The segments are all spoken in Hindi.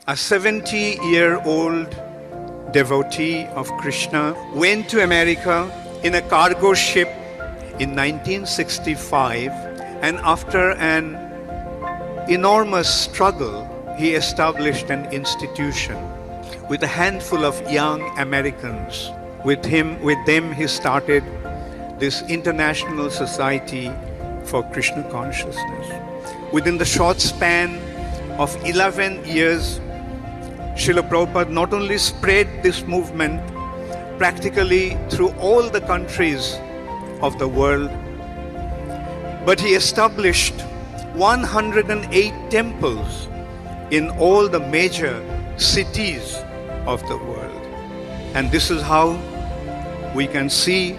a 70-year-old devotee of Krishna, went to America in a cargo ship in 1965, and after an enormous struggle, he established an institution with a handful of young Americans. With them, he started this International Society for Krishna Consciousness. Within the short span of 11 years, Srila Prabhupada not only spread this movement practically through all the countries of the world, but he established 108 temples in all the major cities of the world. And this is how we can see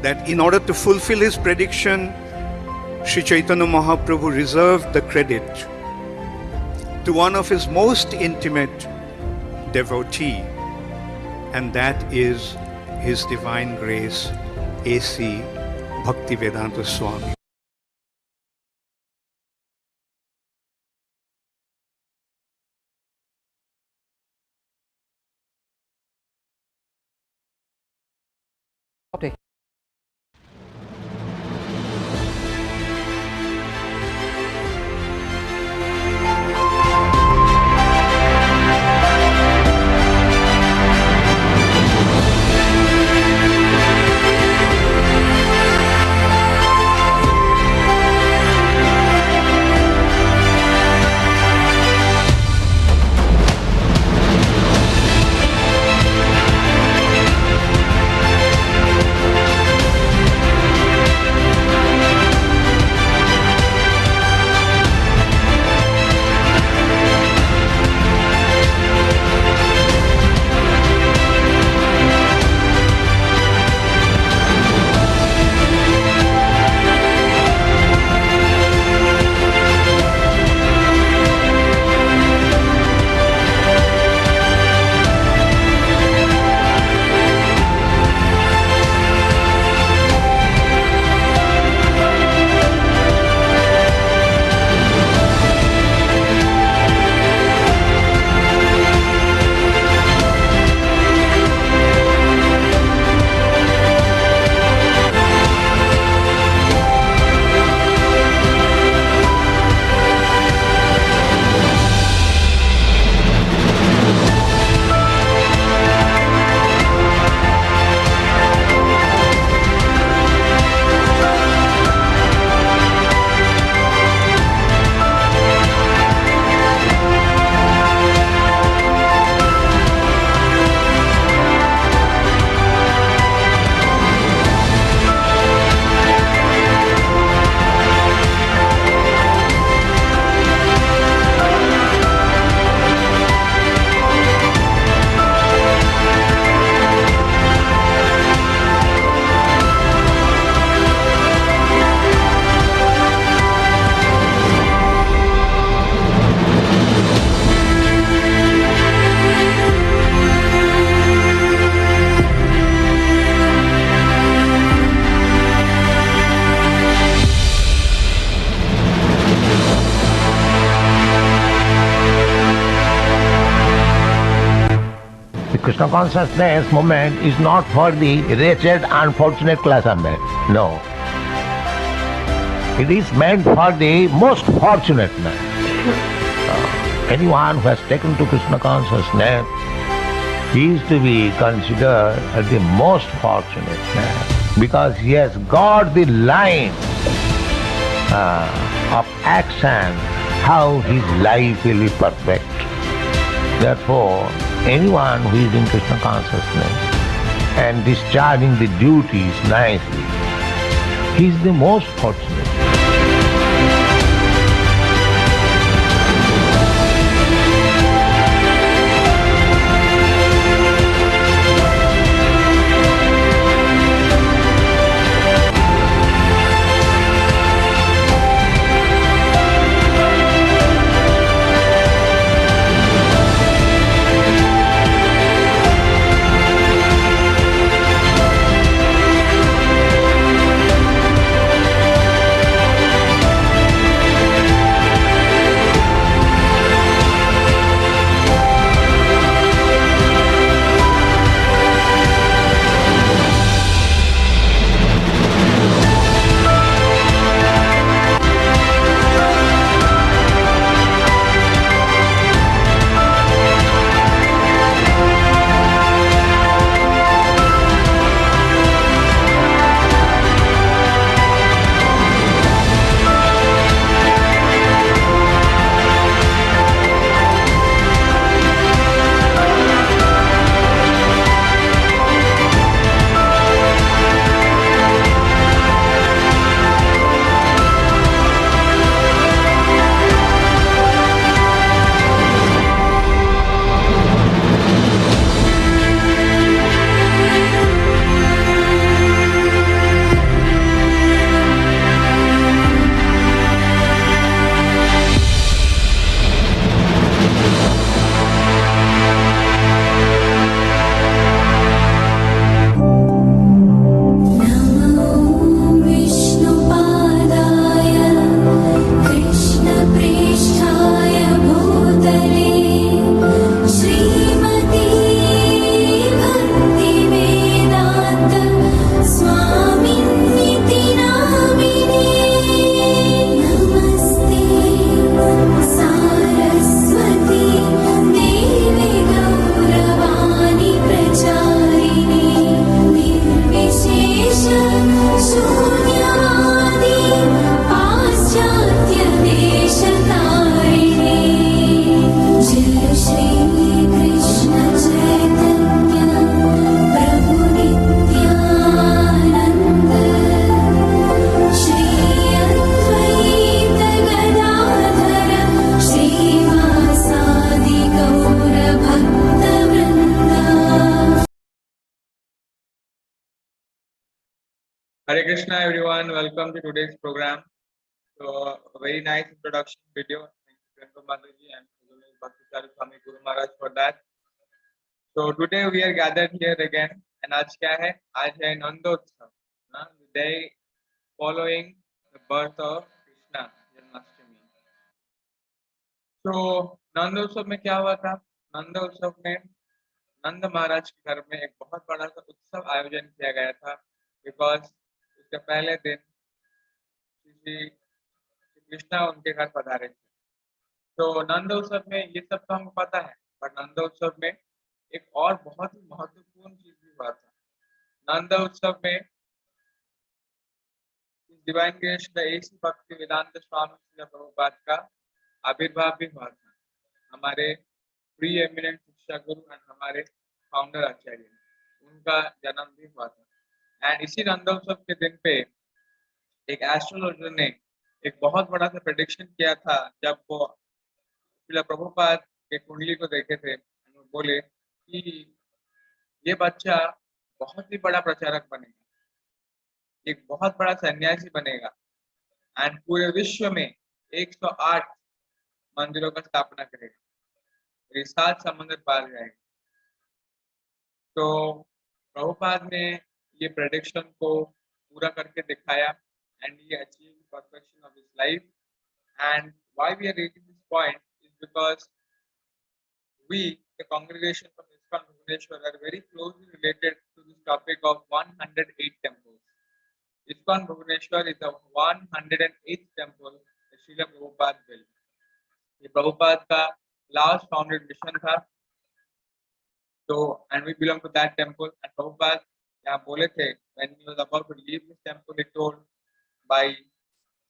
that in order to fulfill his prediction, Sri Chaitanya Mahaprabhu reserved the credit to one of his most intimate devotee, and that is His Divine Grace, A.C. Bhaktivedanta Swami. Okay. Krishna consciousness movement is not for the wretched, unfortunate class of men. No. It is meant for the most fortunate man. Anyone who has taken to Krishna consciousness is to be considered as the most fortunate man, because he has got the line of action, how his life will be perfect. Therefore, anyone who is in Krishna consciousness and discharging the duties nicely, he is the most fortunate. Hare Krishna, everyone. Welcome to today's program. So, a very nice introduction video. Thank you, Priyanka Mataji and Bhakti Swami Guru Maharaj for that. So, today we are gathered here again. And आज क्या है? आज है Nandotsav. The day following the birth of Krishna, Janmashtami. So, Nandotsav में क्या हुआ था? नंदोत्सव में नंद महाराज के घर में एक बहुत बड़ा सा उत्सव आयोजन किया गया था, बिकॉज उसके पहले दिन श्री कृष्णा उनके घर पधारे थे। तो नंद उत्सव में ये सब तो हमको पता है, पर नंद उत्सव में एक और बहुत ही महत्वपूर्ण चीज भी हुआ था। नंद उत्सव में डिवाइन क्रिएशन द एसी भक्ति वेदांत स्वामी श्रील प्रभुपाद का आविर्भाव भी हुआ था। हमारे प्री एमिनेंट शिक्षा गुरु एंड हमारे फाउंडर आचार्य, उनका जन्म भी हुआ था। एंड इसी नंदोत्सव के दिन पे एक एस्ट्रोलॉजर ने एक बहुत बड़ा सा प्रेडिक्शन किया था। जब वो श्रील प्रभुपाद के कुंडली को देखे थे, वो बोले कि ये बच्चा बहुत ही बड़ा प्रचारक बनेगा, एक बहुत बड़ा सन्यासी बनेगा एंड पूरे विश्व में 108 मंदिरों का स्थापना करेगा, ये 7 समुद्र पार जाएगा। तो प्रभुपाद ने ये प्रेडिक्शन को पूरा करके दिखाया and he achieved perfection of his life. And why we are reaching this point is because we, the congregation from ISKCON Bhubaneswar, are very closely related to this topic of 108 temples. ISKCON Bhubaneswar is the 108th temple that Srila Prabhupada built. ये प्रभुपाद का last founded mission था। So, and we belong to that temple. And Prabhupada यहाँ बोले थे, when he was about to leave this temple, he told by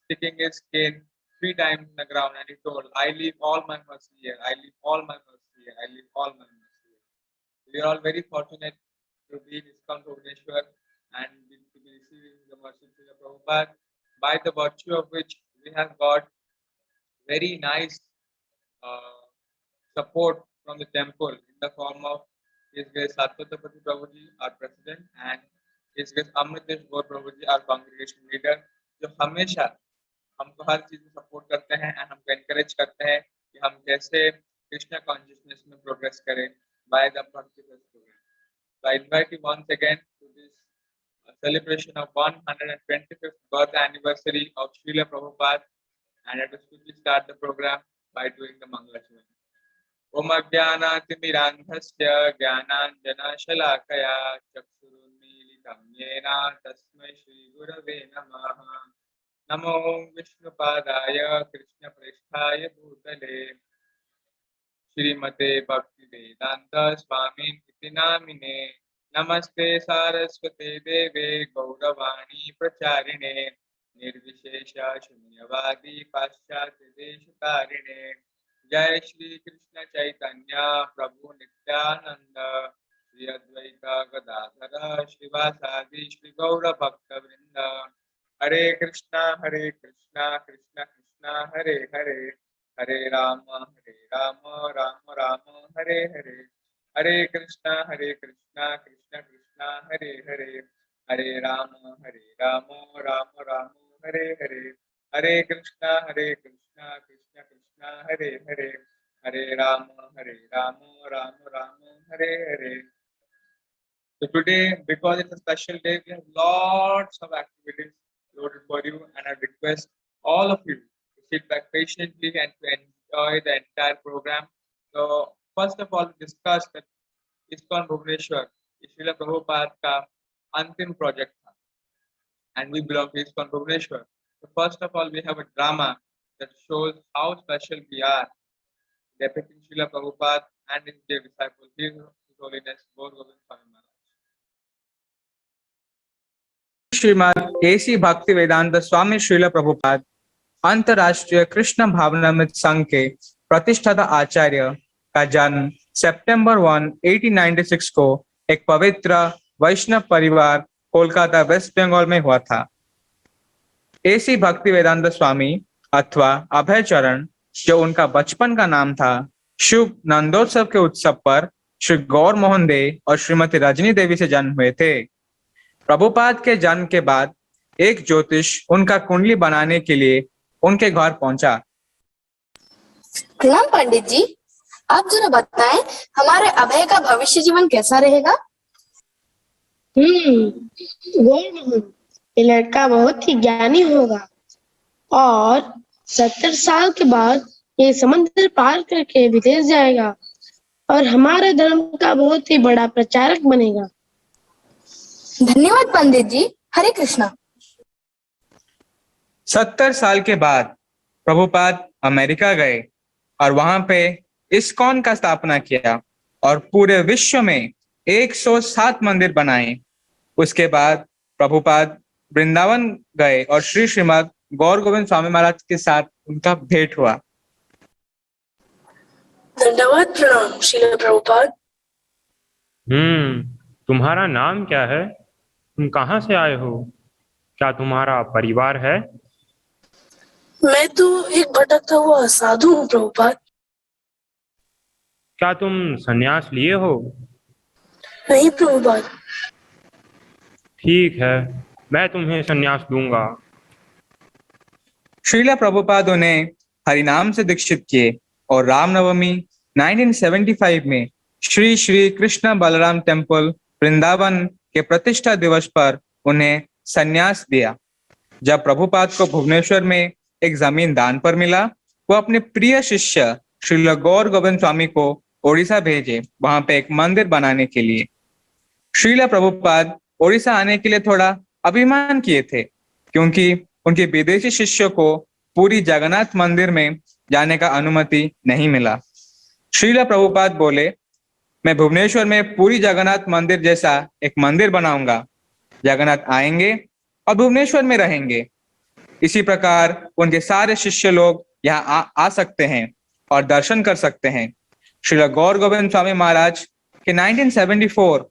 sticking his cane 3 times in the ground, and he told, I leave all my mercy here, I leave all my mercy here, I leave all my mercy here. We are all very fortunate to be in ISKCON Bhubaneswar and to be receiving the mercy of Prabhupada, by the virtue of which we have got very nice support from the temple in the form of His Grace Satpatapati Prabhuji, our president, and His Grace Amritesh Gaur Prabhuji, our congregation leader, जो हमेशा हमको हर चीज में सपोर्ट करते हैं एंड हमको एनकरेज करते हैं कि हम कैसे कृष्णा कॉन्शियसनेस में प्रोग्रेस करें बाय द भक्ति programme. So I invite you once again to this celebration of 125th birth anniversary of Srila Prabhupada, and let us quickly start the program by doing the Mangala Charan. Om Ajnanaatimirandhasya Jnananjanashalaakaya Chakshurunmilitam Yena Tasmai Shri Gurave Namaha. Namo Vishnupadaya Krishna Preshthaya Bhutale Shrimate Bhakti Vedanta Swami Iti Namine. Namaste Saraswate Deve Gauravani Pracharine Nirvishesha Shunyavadi Paschatya Deshatarine. जय श्री कृष्ण चैतन्य प्रभु नित्यानंद श्री अद्वैता गदाधर श्रीवासादि श्री गौर भक्त वृंद। हरे कृष्णा कृष्णा कृष्णा हरे हरे, हरे राम राम राम हरे हरे। हरे कृष्णा कृष्णा कृष्णा हरे हरे, हरे राम राम राम हरे हरे। हरे कृष्णा कृष्णा कृष्णा हरे हरे, हरे Ram Ram Ram Hare Hare. So today, because it's a special day, we have lots of activities loaded for you, and I request all of you to sit back patiently and to enjoy the entire program. So first of all, discuss that ISKCON Bhubaneswar is Srila Prabhupada का अंतिम project था, and we belong to ISKCON Bhubaneswar. So first of all, we have a drama that shows how special we are, depicting Srila Prabhupada and his dear disciples, His Holiness Gaur Govind Swami Maharaj. Shrimad AC भक्ति वेदांत स्वामी श्रील प्रभुपाद अंतरराष्ट्रीय कृष्ण भावनामृत संघ के प्रतिष्ठाता आचार्य का जन्म सितंबर 1, 1896 को एक पवित्र वैष्णव परिवार कोलकाता वेस्ट बंगाल में हुआ था। एसी भक्ति वेदांत स्वामी अथवा अभय चरण, जो उनका बचपन का नाम था, शुभ नंदोत्सव के उत्सव पर श्री गौर मोहन दे और श्रीमती रजनी देवी से जन्म हुए थे। प्रभुपाद के जन्म के बाद एक ज्योतिष उनका कुंडली बनाने के लिए उनके घर पहुंचा। प्रणाम पंडित जी, आप जरा बताएं हमारे अभय का भविष्य जीवन कैसा रहेगा? गोविंद, ये लड़का बहुत ही ज्ञानी होगा और 70 साल के बाद ये समुद्र पार करके विदेश जाएगा और हमारे धर्म का बहुत ही बड़ा प्रचारक बनेगा। धन्यवाद पंडित जी। हरे कृष्णा। 70 साल के बाद प्रभुपाद अमेरिका गए और वहां पे इस्कॉन का स्थापना किया और पूरे विश्व में 107 मंदिर बनाए। उसके बाद प्रभुपाद वृंदावन गए और श्री श्रीमद गौर गोविंद स्वामी महाराज के साथ उनका भेंट हुआ। धन्यवाद, प्रणाम श्रील प्रभुपाद। तुम्हारा नाम क्या है? तुम कहाँ से आए हो? क्या तुम्हारा परिवार है? मैं तो एक भटकता हुआ साधु हूँ प्रभुपाद। क्या तुम संन्यास लिए हो? नहीं प्रभुपाद। ठीक है, मैं तुम्हें संन्यास दूंगा। श्रीला प्रभुपाद उन्हें हरिनाम से दीक्षित किए और रामनवमी 1975 में श्री श्री कृष्ण बलराम टेम्पल वृंदावन के प्रतिष्ठा दिवस पर उन्हें संन्यास दिया। जब प्रभुपाद को भुवनेश्वर में एक जमीन दान पर मिला, वो अपने प्रिय शिष्य श्रील गौर गोविंद स्वामी को ओडिशा भेजे, वहां पे एक मंदिर बनाने के लिए। श्रीला प्रभुपाद ओडिशा आने के लिए थोड़ा अभिमान किए थे, क्योंकि उनके विदेशी शिष्यों को पूरी जगन्नाथ मंदिर में जाने का अनुमति नहीं मिला। श्रीला प्रभुपाद बोले, मैं भुवनेश्वर में पूरी जगन्नाथ मंदिर जैसा एक मंदिर बनाऊंगा। जगन्नाथ आएंगे और भुवनेश्वर में रहेंगे। इसी प्रकार उनके सारे शिष्य लोग यहाँ आ सकते हैं और दर्शन कर सकते हैं। श्रील गौर गोविंद स्वामी महाराज के 1974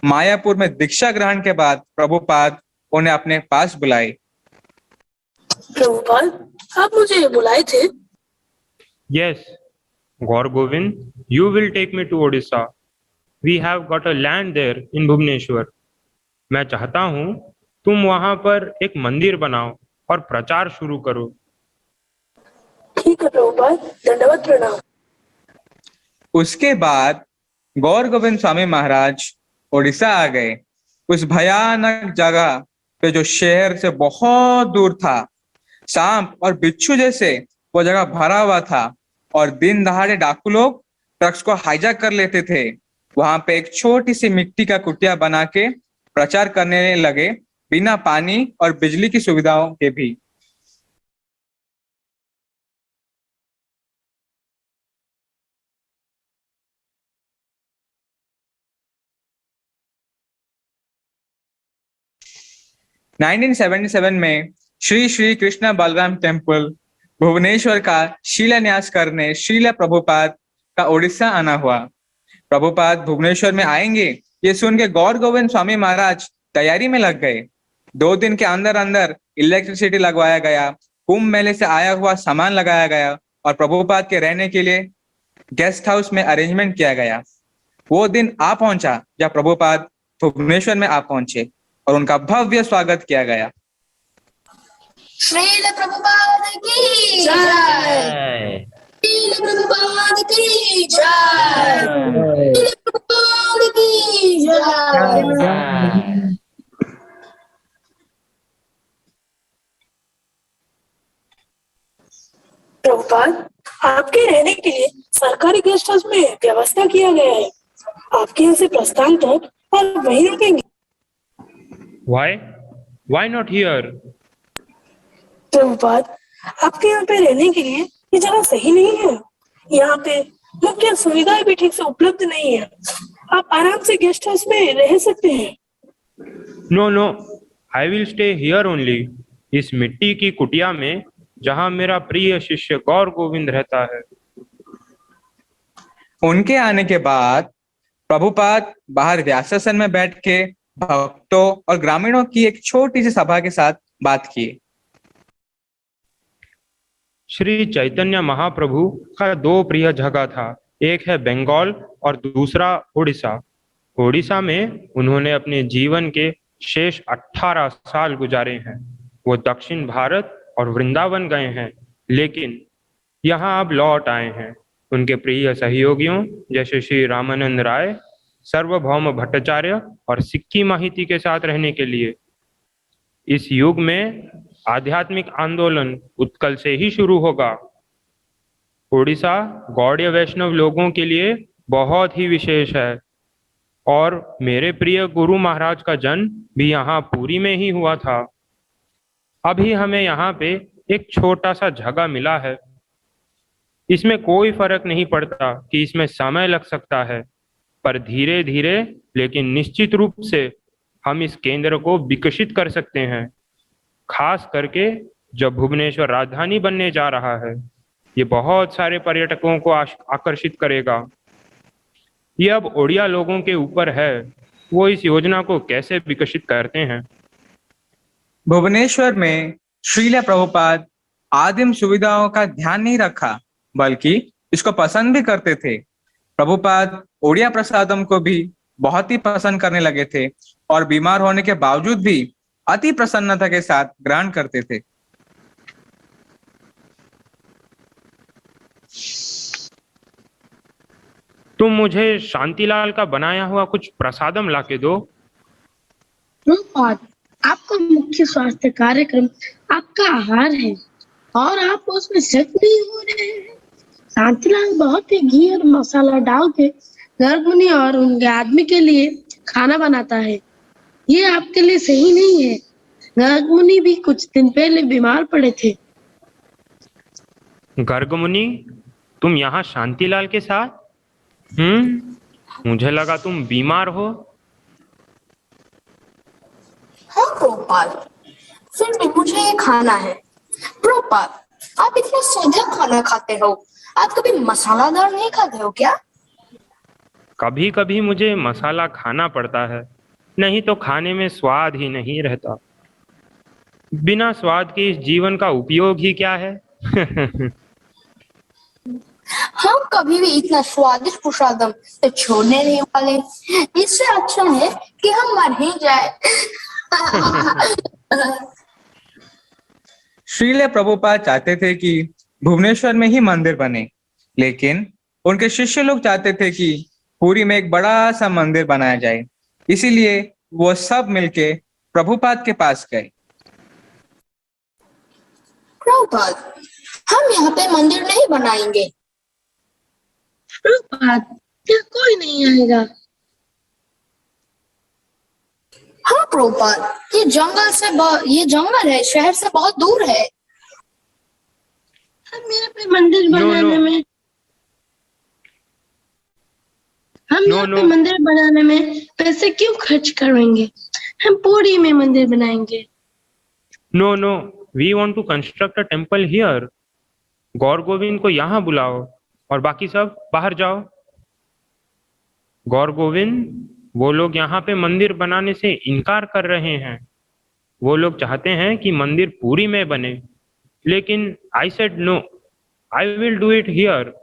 मायापुर में दीक्षा ग्रहण के बाद प्रभुपाद उन्हें अपने पास बुलाए। प्रभुपाद, आप मुझे बुलाए थे? Yes, Gaur Govind, you will take me to Odisha. We have got a land there in Bhubaneswar. मैं चाहता हूँ तुम वहां पर एक मंदिर बनाओ और प्रचार शुरू करो। ठीक है प्रभुपाद, धन्यवाद, प्रणाम। उसके बाद गौर गोविंद स्वामी महाराज ओडिशा आ गए। उस भयानक जगह पे जो शहर से बहुत दूर था, सांप और बिच्छू जैसे वो जगह भरा हुआ था और दिन दहाड़े डाकू लोग ट्रक्स को हाईजैक कर लेते थे। वहां पे एक छोटी सी मिट्टी का कुटिया बना के प्रचार करने लगे, बिना पानी और बिजली की सुविधाओं के भी। नाइनटीन 1977 में श्री श्री कृष्ण बलराम टेम्पल भुवनेश्वर का शिलान्यास करने श्रीला प्रभुपाद का ओडिशा आना हुआ। प्रभुपाद भुवनेश्वर में आएंगे ये सुन के गौर गोविंद स्वामी महाराज तैयारी में लग गए। 2 दिन के अंदर अंदर इलेक्ट्रिसिटी लगवाया गया, कुंभ मेले से आया हुआ सामान लगाया गया और प्रभुपाद के रहने के लिए गेस्ट हाउस में अरेंजमेंट किया गया। वो दिन आ पहुंचा जब प्रभुपाद भुवनेश्वर में आ पहुंचे और उनका भव्य स्वागत किया गया। श्रील प्रभुपाद की जय। श्रील प्रभुपाद की जय। श्रील प्रभुपाद की जय। प्रभुपाद, आपके रहने के लिए सरकारी गेस्ट हाउस में व्यवस्था किया गया है। आपके यहाँ से प्रस्थान तक और वहीं रुकेंगे। Why not here? प्रभुपाद, आपके यहाँ पे रहने के लिए ये जगह सही नहीं है। यहाँ पे मुख्य सुविधाएं भी ठीक से उपलब्ध नहीं है। आप आराम से गेस्ट हाउस में रह सकते हैं। No, I will stay here only. इस मिट्टी की कुटिया में जहाँ मेरा प्रिय शिष्य गौर गोविंद रहता है। उनके आने के बाद प्रभुपाद बाहर व्यासासन में बैठ के भक्तों और ग्रामीणों की एक छोटी सी सभा के साथ बात की। श्री चैतन्य महाप्रभु का 2 प्रिय जगह था, एक है बंगाल और दूसरा उड़ीसा। उड़ीसा में उन्होंने अपने जीवन के शेष 18 साल गुजारे हैं। वो दक्षिण भारत और वृंदावन गए हैं, लेकिन यहाँ अब लौट आए हैं उनके प्रिय सहयोगियों जैसे श्री रामानंद राय, सार्वभौम भट्टाचार्य और सिक्की माहिती के साथ रहने के लिए। इस युग में आध्यात्मिक आंदोलन उत्कल से ही शुरू होगा। उड़ीसा गौड़ीय वैष्णव लोगों के लिए बहुत ही विशेष है और मेरे प्रिय गुरु महाराज का जन्म भी यहाँ पुरी में ही हुआ था। अभी हमें यहाँ पे एक छोटा सा जगह मिला है। इसमें कोई फर्क नहीं पड़ता कि इसमें समय लग सकता है, पर धीरे धीरे लेकिन निश्चित रूप से हम इस केंद्र को विकसित कर सकते हैं। खास करके जब भुवनेश्वर राजधानी बनने जा रहा है, ये बहुत सारे पर्यटकों को आकर्षित करेगा। ये अब ओडिया लोगों के ऊपर है, वो इस योजना को कैसे विकसित करते हैं। भुवनेश्वर में श्रील प्रभुपाद आदिम सुविधाओं का ध्यान नहीं रखा, बल्कि इसको पसंद भी करते थे। प्रभुपाद ओडिया प्रसादम को भी बहुत ही पसंद करने लगे थे और बीमार होने के बावजूद भी अति प्रसन्नता के साथ ग्रहण करते थे। तुम मुझे शांतिलाल का बनाया हुआ कुछ प्रसादम लाके दो। प्रभुपाद, आपका मुख्य स्वास्थ्य कार्यक्रम आपका आहार है और आप उसमें सख्त नहीं हो रहे हैं। शांतिलाल बहुत ही घी और मसाला डाल के गर्भवती और उनके आदमी के लिए खाना बनाता है। ये आपके लिए सही नहीं है। गर्गमुनि भी कुछ दिन पहले बीमार पड़े थे। गर्गमुनि, तुम यहाँ शांतिलाल के साथ? मुझे लगा तुम बीमार हो। हाँ प्रभुपाद, फिर भी मुझे ये खाना है। प्रभुपाद, आप इतना सादा खाना खाते हो, आप कभी मसालादार नहीं खाते हो क्या? कभी कभी मुझे मसाला खाना पड़ता है, नहीं तो खाने में स्वाद ही नहीं रहता। बिना स्वाद के इस जीवन का उपयोग ही क्या है। हम कभी भी इतना स्वादिष्ट प्रसादम तो छोड़ने नहीं वाले। इससे अच्छा है कि हम मर ही जाए। श्रील प्रभुपाद चाहते थे कि भुवनेश्वर में ही मंदिर बने, लेकिन उनके शिष्य लोग चाहते थे कि पुरी में एक बड़ा सा मंदिर बनाया जाए। इसीलिए वो सब मिलके प्रभुपाद के पास गए। प्रभुपाद, हम यहाँ पे मंदिर नहीं बनाएंगे। प्रभुपाद, यहाँ कोई नहीं आएगा। हाँ प्रभुपाद, ये जंगल है, शहर से बहुत दूर है। हम यहाँ पे मंदिर बनाने में मंदिर बनाने में पैसे क्यों खर्च करेंगे? हम पुरी में मंदिर बनाएंगे। No, we want to construct a temple here. Gaur Govind को यहाँ बुलाओ और बाकी सब बाहर जाओ। गौर गोविंद, वो लोग यहाँ पे मंदिर बनाने से इनकार कर रहे हैं। वो लोग चाहते हैं कि मंदिर पुरी में बने, लेकिन I said no, I will do it here.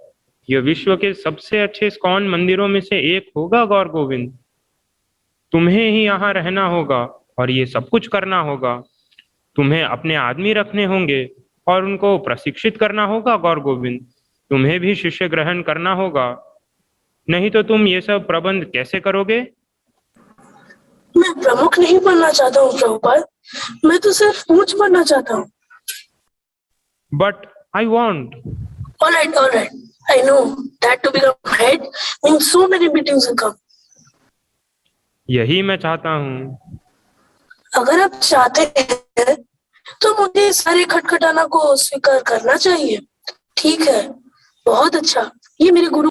यह विश्व के सबसे अच्छे इस्कॉन मंदिरों में से एक होगा गौर गोविंद। तुम्हें ही यहाँ रहना होगा और ये सब कुछ करना होगा। तुम्हें अपने आदमी रखने होंगे और उनको प्रशिक्षित करना होगा गौर गोविंद। तुम्हें भी शिष्य ग्रहण करना होगा, नहीं तो तुम ये सब प्रबंध कैसे करोगे? मैं प्रमुख नहीं बनना चाहता हूँ प्रभुपाद, मैं तो सिर्फ पूछ बनना चाहता हूँ। But I want. All right. I know that to become head means so many meetings will come. यही मैं चाहता हूँ। अगर आप चाहते हैं तो मुझे सारे खटखटाना को स्वीकार करना चाहिए। ठीक है, बहुत अच्छा। ये मेरे गुरु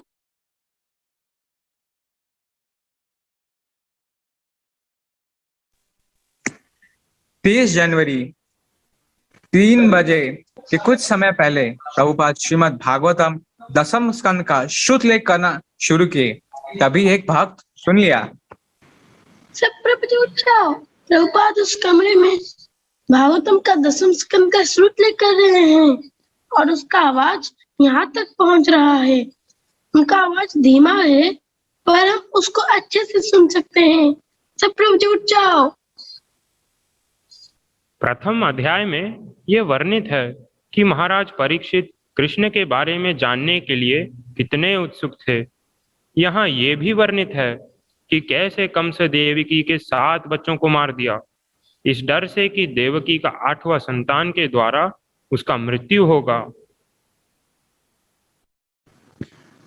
30 जनवरी 3 बजे के कुछ समय पहले प्रभुपाद श्रीमद् भागवतम 10वें स्कंद का शुद्ध लेख करना शुरू किए। तभी एक भक्त सुन लिया। सब प्रभुपाद उस कमरे में भागवतम का 10वें स्कंद का श्रुत लेख कर रहे हैं और उसका आवाज यहाँ तक पहुंच रहा है। उनका आवाज धीमा है पर हम उसको अच्छे से सुन सकते हैं। सब प्रभु जी उठ जाओ। प्रथम अध्याय में ये वर्णित है कि महाराज परीक्षित कृष्ण के बारे में जानने के लिए कितने उत्सुक थे। यहाँ ये भी वर्णित है कि कैसे कंस देवकी के 7 बच्चों को मार दिया, इस डर से कि देवकी का 8वां संतान के द्वारा उसका मृत्यु होगा।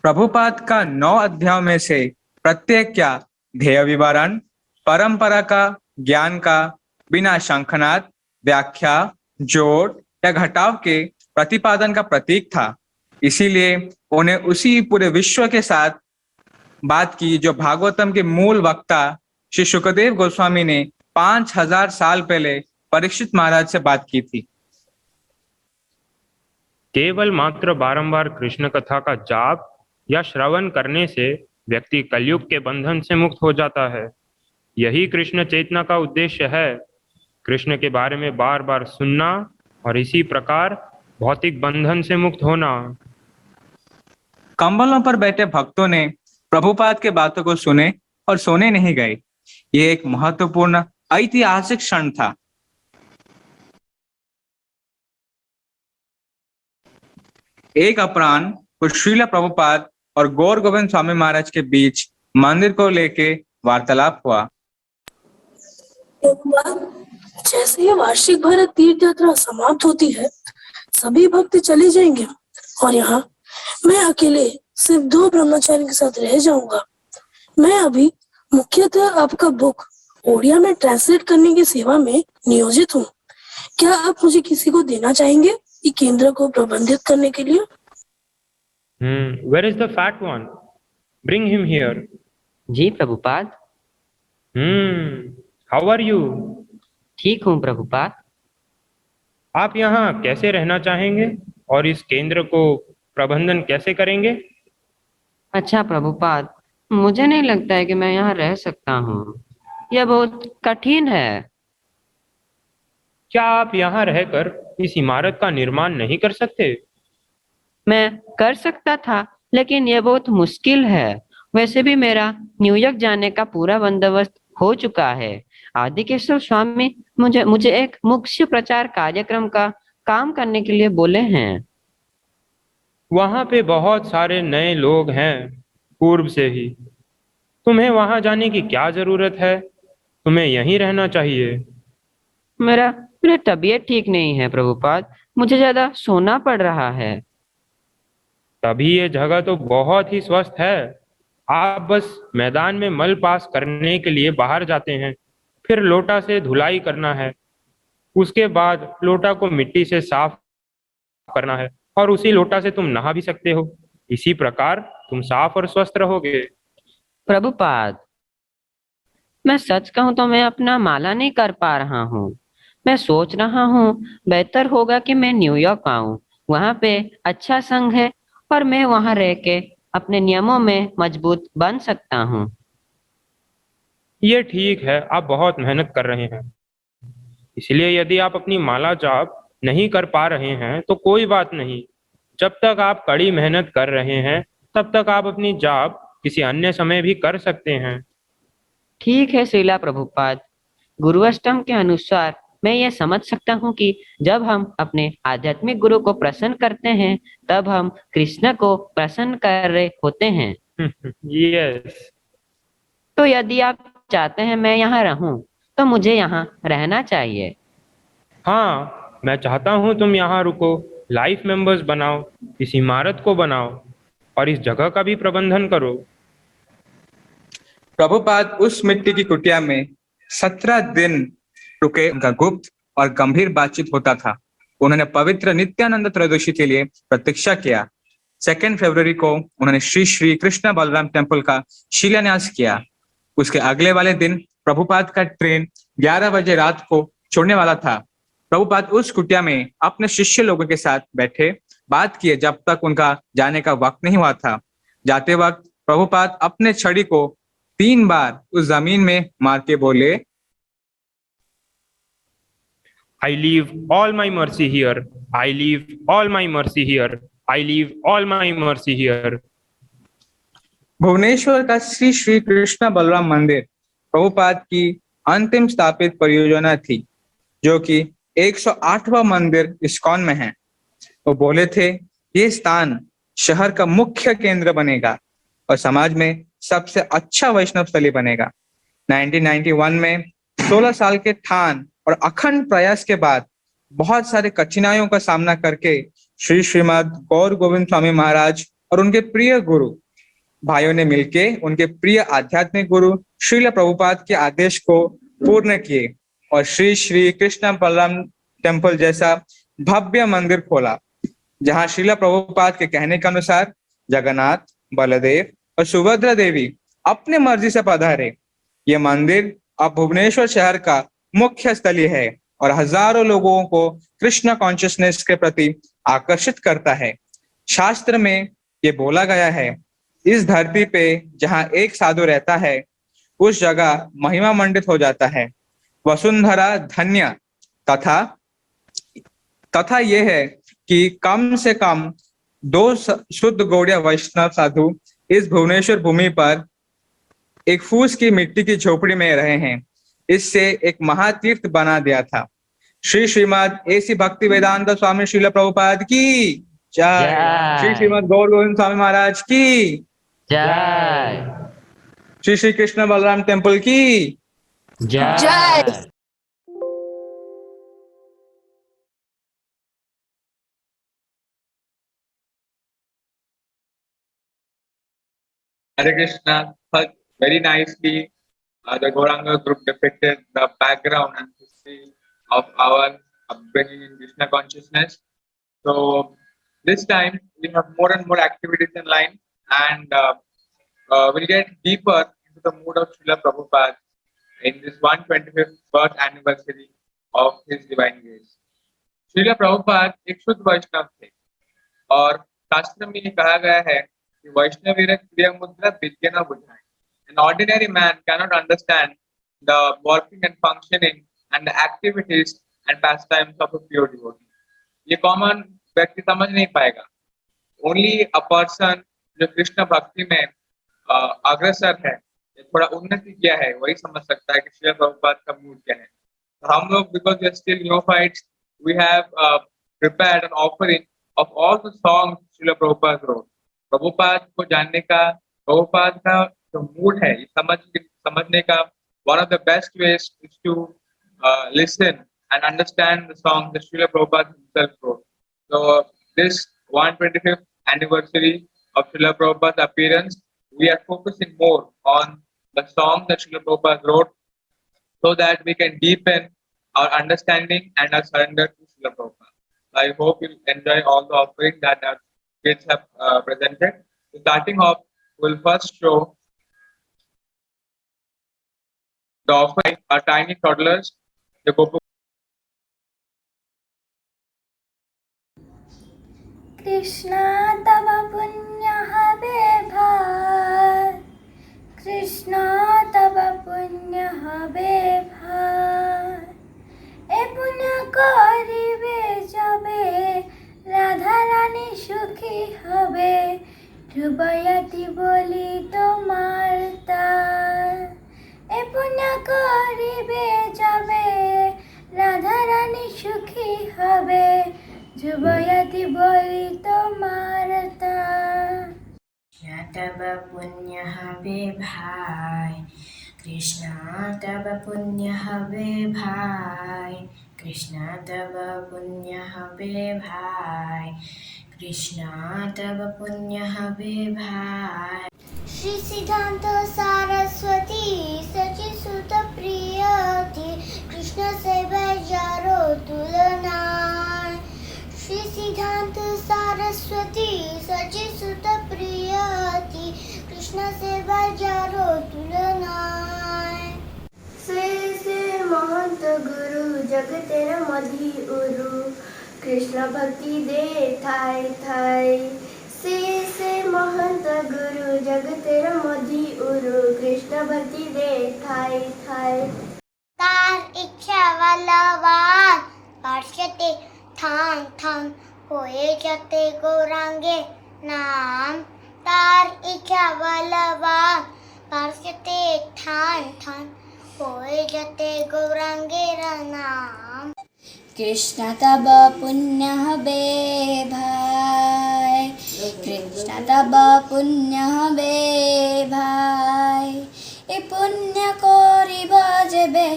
प्रभुपाद का 9 अध्यायों में से प्रत्येक का ध्येय विवरण, परंपरा का, ज्ञान का, बिना शंखनाद, व्याख्या, जोड़ या घटाव के प्रतिपादन का प्रतीक था। इसीलिए उन्हें उसी पूरे विश्व के साथ बात की जो भागवतम के मूल वक्ता श्री शुकदेव गोस्वामी ने 5000 साल पहले परीक्षित महाराज से बात की थी। केवल मात्र बारंबार कृष्ण कथा का जाप या श्रवण करने से व्यक्ति कलयुग के बंधन से मुक्त हो जाता है। यही कृष्ण चेतना का उद्देश्य है, कृष्ण के बारे में बार बार सुनना और इसी प्रकार भौतिक बंधन से मुक्त होना। कंबलों पर बैठे भक्तों ने प्रभुपाद के बातों को सुने और सोने नहीं गए। ये एक महत्वपूर्ण ऐतिहासिक क्षण था। एक अपराह्न को श्रील प्रभुपाद और गौर गोविंद स्वामी महाराज के बीच मंदिर को लेके वार्तालाप हुआ। जैसे ही वार्षिक भारत तीर्थ यात्रा समाप्त होती है, सभी भक्त चले जाएंगे और यहाँ मैं अकेले सिर्फ 2 ब्रह्मचारी के साथ रह जाऊंगा। मैं अभी मुख्यतः आपका बुक ओडिया में ट्रांसलेट करने की सेवा में नियोजित हूँ। क्या आप मुझे किसी को देना चाहेंगे ये केंद्र को प्रबंधित करने के लिए? Where is the fat one? Bring him here. Ji Prabhupada. How are you? ठीक हूँ प्रभुपाद। आप यहाँ कैसे रहना चाहेंगे और इस केंद्र को प्रबंधन कैसे करेंगे? अच्छा प्रभुपाद, मुझे नहीं लगता है कि मैं यहाँ रह सकता हूँ। यह बहुत कठिन है। क्या आप यहाँ रहकर इस इमारत का निर्माण नहीं कर सकते? मैं कर सकता था, लेकिन यह बहुत मुश्किल है। वैसे भी मेरा न्यूयॉर्क जाने का पूरा बंदोबस्त हो चुका है। आदिकेशव स्वामी मुझे एक मुख्य प्रचार कार्यक्रम का काम करने के लिए बोले हैं। वहां पे बहुत सारे नए लोग हैं पूर्व से ही। तुम्हें वहां जाने की क्या जरूरत है? तुम्हें यहीं रहना चाहिए। मेरा तबीयत ठीक नहीं है प्रभुपाद, मुझे ज्यादा सोना पड़ रहा है। तभी ये जगह तो बहुत ही स्वस्थ है। आप बस मैदान में मल पास करने के लिए बाहर जाते हैं, फिर लोटा से धुलाई करना है, उसके बाद लोटा को मिट्टी से साफ करना है और उसी लोटा से तुम नहा भी सकते हो। इसी प्रकार तुम साफ और स्वस्थ रहोगे। प्रभुपाद, मैं सच कहूँ तो मैं अपना माला नहीं कर पा रहा हूँ। मैं सोच रहा हूँ बेहतर होगा कि मैं न्यूयॉर्क आऊँ। वहाँ पे अच्छा संघ है और मैं वहाँ रह के अपने नियमों में मजबूत बन सकता हूँ। ये ठीक है, आप बहुत मेहनत कर रहे हैं। इसलिए यदि आप अपनी माला जाप नहीं कर पा रहे हैं तो कोई बात नहीं। जब तक आप कड़ी मेहनत कर रहे हैं तब तक आप अपनी जाप किसी अन्य समय भी कर सकते हैं। ठीक है श्रीला प्रभुपाद। गुरु अष्टम के अनुसार मैं ये समझ सकता हूँ कि जब हम अपने आध्यात्मिक गुरु को प्रसन्न करते हैं तब हम कृष्ण को प्रसन्न कर रहे होते हैं। यस। तो यदि आप चाहते हैं मैं यहाँ रहूं तो मुझे यहाँ रहना चाहिए। हाँ, मैं चाहता हूँ तुम यहाँ रुको, लाइफ मेंबर्स बनाओ, इस इमारत को बनाओ और इस जगह का भी प्रबंधन करो। प्रभुपाद उस मिट्टी की कुटिया में 17 दिन रुके। उनका गुप्त और गंभीर बातचीत होता था। उन्होंने पवित्र नित्यानंद त्रयोदशी के लिए प्रतीक्षा किया। 2 फरवरी को उन्होंने श्री श्री कृष्ण बलराम टेम्पल का शिलान्यास किया। उसके अगले वाले दिन प्रभुपाद का ट्रेन 11 बजे रात को छोड़ने वाला था। प्रभुपाद उस कुटिया में अपने शिष्य लोगों के साथ बैठे बात किए जब तक उनका जाने का वक्त नहीं हुआ था। जाते वक्त प्रभुपाद अपने छड़ी को 3 बार उस जमीन में मार के बोले, I leave all my mercy here. I leave all my mercy here. I leave all my mercy here. Bhubaneswar का श्री श्री कृष्ण बलराम मंदिर प्रभुपाद की अंतिम स्थापित परियोजना थी, जो कि 108वां मंदिर इस्कॉन में है। वो बोले थे ये स्थान शहर का मुख्य केंद्र बनेगा और समाज में सबसे अच्छा वैष्णव स्थली बनेगा। 1991 में 16 साल के ठान और अखंड प्रयास के बाद बहुत सारे कठिनाइयों का सामना करके श्री श्रीमद गौर गोविंद स्वामी महाराज और उनके प्रिय गुरु भाइयों ने मिलके उनके प्रिय आध्यात्मिक गुरु श्रील प्रभुपाद के आदेश को पूर्ण किए और श्री श्री कृष्ण बलराम टेम्पल जैसा भव्य मंदिर खोला, जहां श्रील प्रभुपाद के कहने के अनुसार जगन्नाथ, बलदेव और सुभद्रा देवी अपने मर्जी से पधारे। ये मंदिर अब भुवनेश्वर शहर का मुख्य स्थली है और हजारों लोगों को कृष्ण कॉन्शियसनेस के प्रति आकर्षित करता है। शास्त्र में ये बोला गया है, इस धरती पे जहां एक साधु रहता है उस जगह महिमा मंडित हो जाता है, वसुंधरा धन्य। तथा यह है कि कम से कम 2 शुद्ध गौड़िया वैष्णव साधु इस भुवनेश्वर भूमि पर एक फूस की मिट्टी की झोपड़ी में रहे हैं। इससे एक महातीर्थ बना दिया था। श्री श्रीमद एसी भक्ति वेदांत स्वामी श्रील प्रभुपाद की जय। श्री श्रीमद गौर गोविंद स्वामी महाराज की जय। श्री श्री कृष्ण बलराम टेम्पल की जय। Hare Krishna. Very nicely, the Gauranga group depicted the background and history of our upbringing in Krishna consciousness. So this time we have more and more activities in line, and we'll get deeper into the mood of Srila Prabhupada in this 125th birth anniversary of his divine grace. Srila Prabhupada एक शुद्ध वैष्णव थे और शास्त्र में ये कहा गया है कि वैष्णवी क्रिया मुद्रा विद्या न बुझाएं. An ordinary man cannot understand the working and functioning and the activities and pastimes of a pure devotee. ये कॉमन व्यक्ति समझ नहीं पाएगा. Only a person जो कृष्ण भक्ति में अग्रसर है, थोड़ा उन्नति किया है, वही समझ सकता है कि श्रील प्रभुपाद का मूड क्या है. हम लोग, because we are still neophytes, we have prepared an offering of all the songs Srila Prabhupada wrote. Prabhupada को जानने का, प्रभुपाद का जो मूड है, समझने का one of the best ways is to listen and understand the songs that Srila Prabhupada himself wrote. So this 125th anniversary of Srila Prabhupada's appearance, we are focusing more on the songs that Srila Prabhupada wrote so that we can deepen our understanding and our surrender to Srila Prabhupada. I hope you enjoy all the offerings that our kids have presented. Starting off, we'll first show the offering our tiny toddlers, the Gopu. Krishna तव पुण्य हवे भार, कृष्णा तव पुण्य हवे भार, ए पुण्य करिबे जबे राधा रानी सुखी हवे, ध्रुवयति बोली तोमार तार, ए पुण्य करिबे जबे राधा रानी सुखी हवे, ध्रुवयति बोली तोमार तार. कृष्ण तव पुण्य हवे भाई, कृष्ण तव पुण्य हवे भाई, कृष्ण तव पुण्य हवे भाई, कृष्ण तव पुण्य हवे भाई. श्री सिद्धांत सरस्वती सचि सुत प्रियति, कृष्ण से बजारो तुलना. श्री सिद्धांत सरस्वती सचि सुत प्रियति, कृष्ण से बजारो तुलना. से महंत गुरु जग तेरा मधी उरु, कृष्ण भक्ति दे थाय थाय. से महंत गुरु जग तेरा मधी उरु, कृष्ण भक्ति दे थाय थाय. तार इच्छा वालवान पार्श्वते थान थान, होए जाते गौरांगे नाम. तार इच्छा वालवान पार्श्वते थान थान, होए जाते गौरांगे नाम. कृष्ण तब पुण्य हबे भाई, कृष्ण तब पुण्य हबे भाई। ए पुण्य करिब जेबे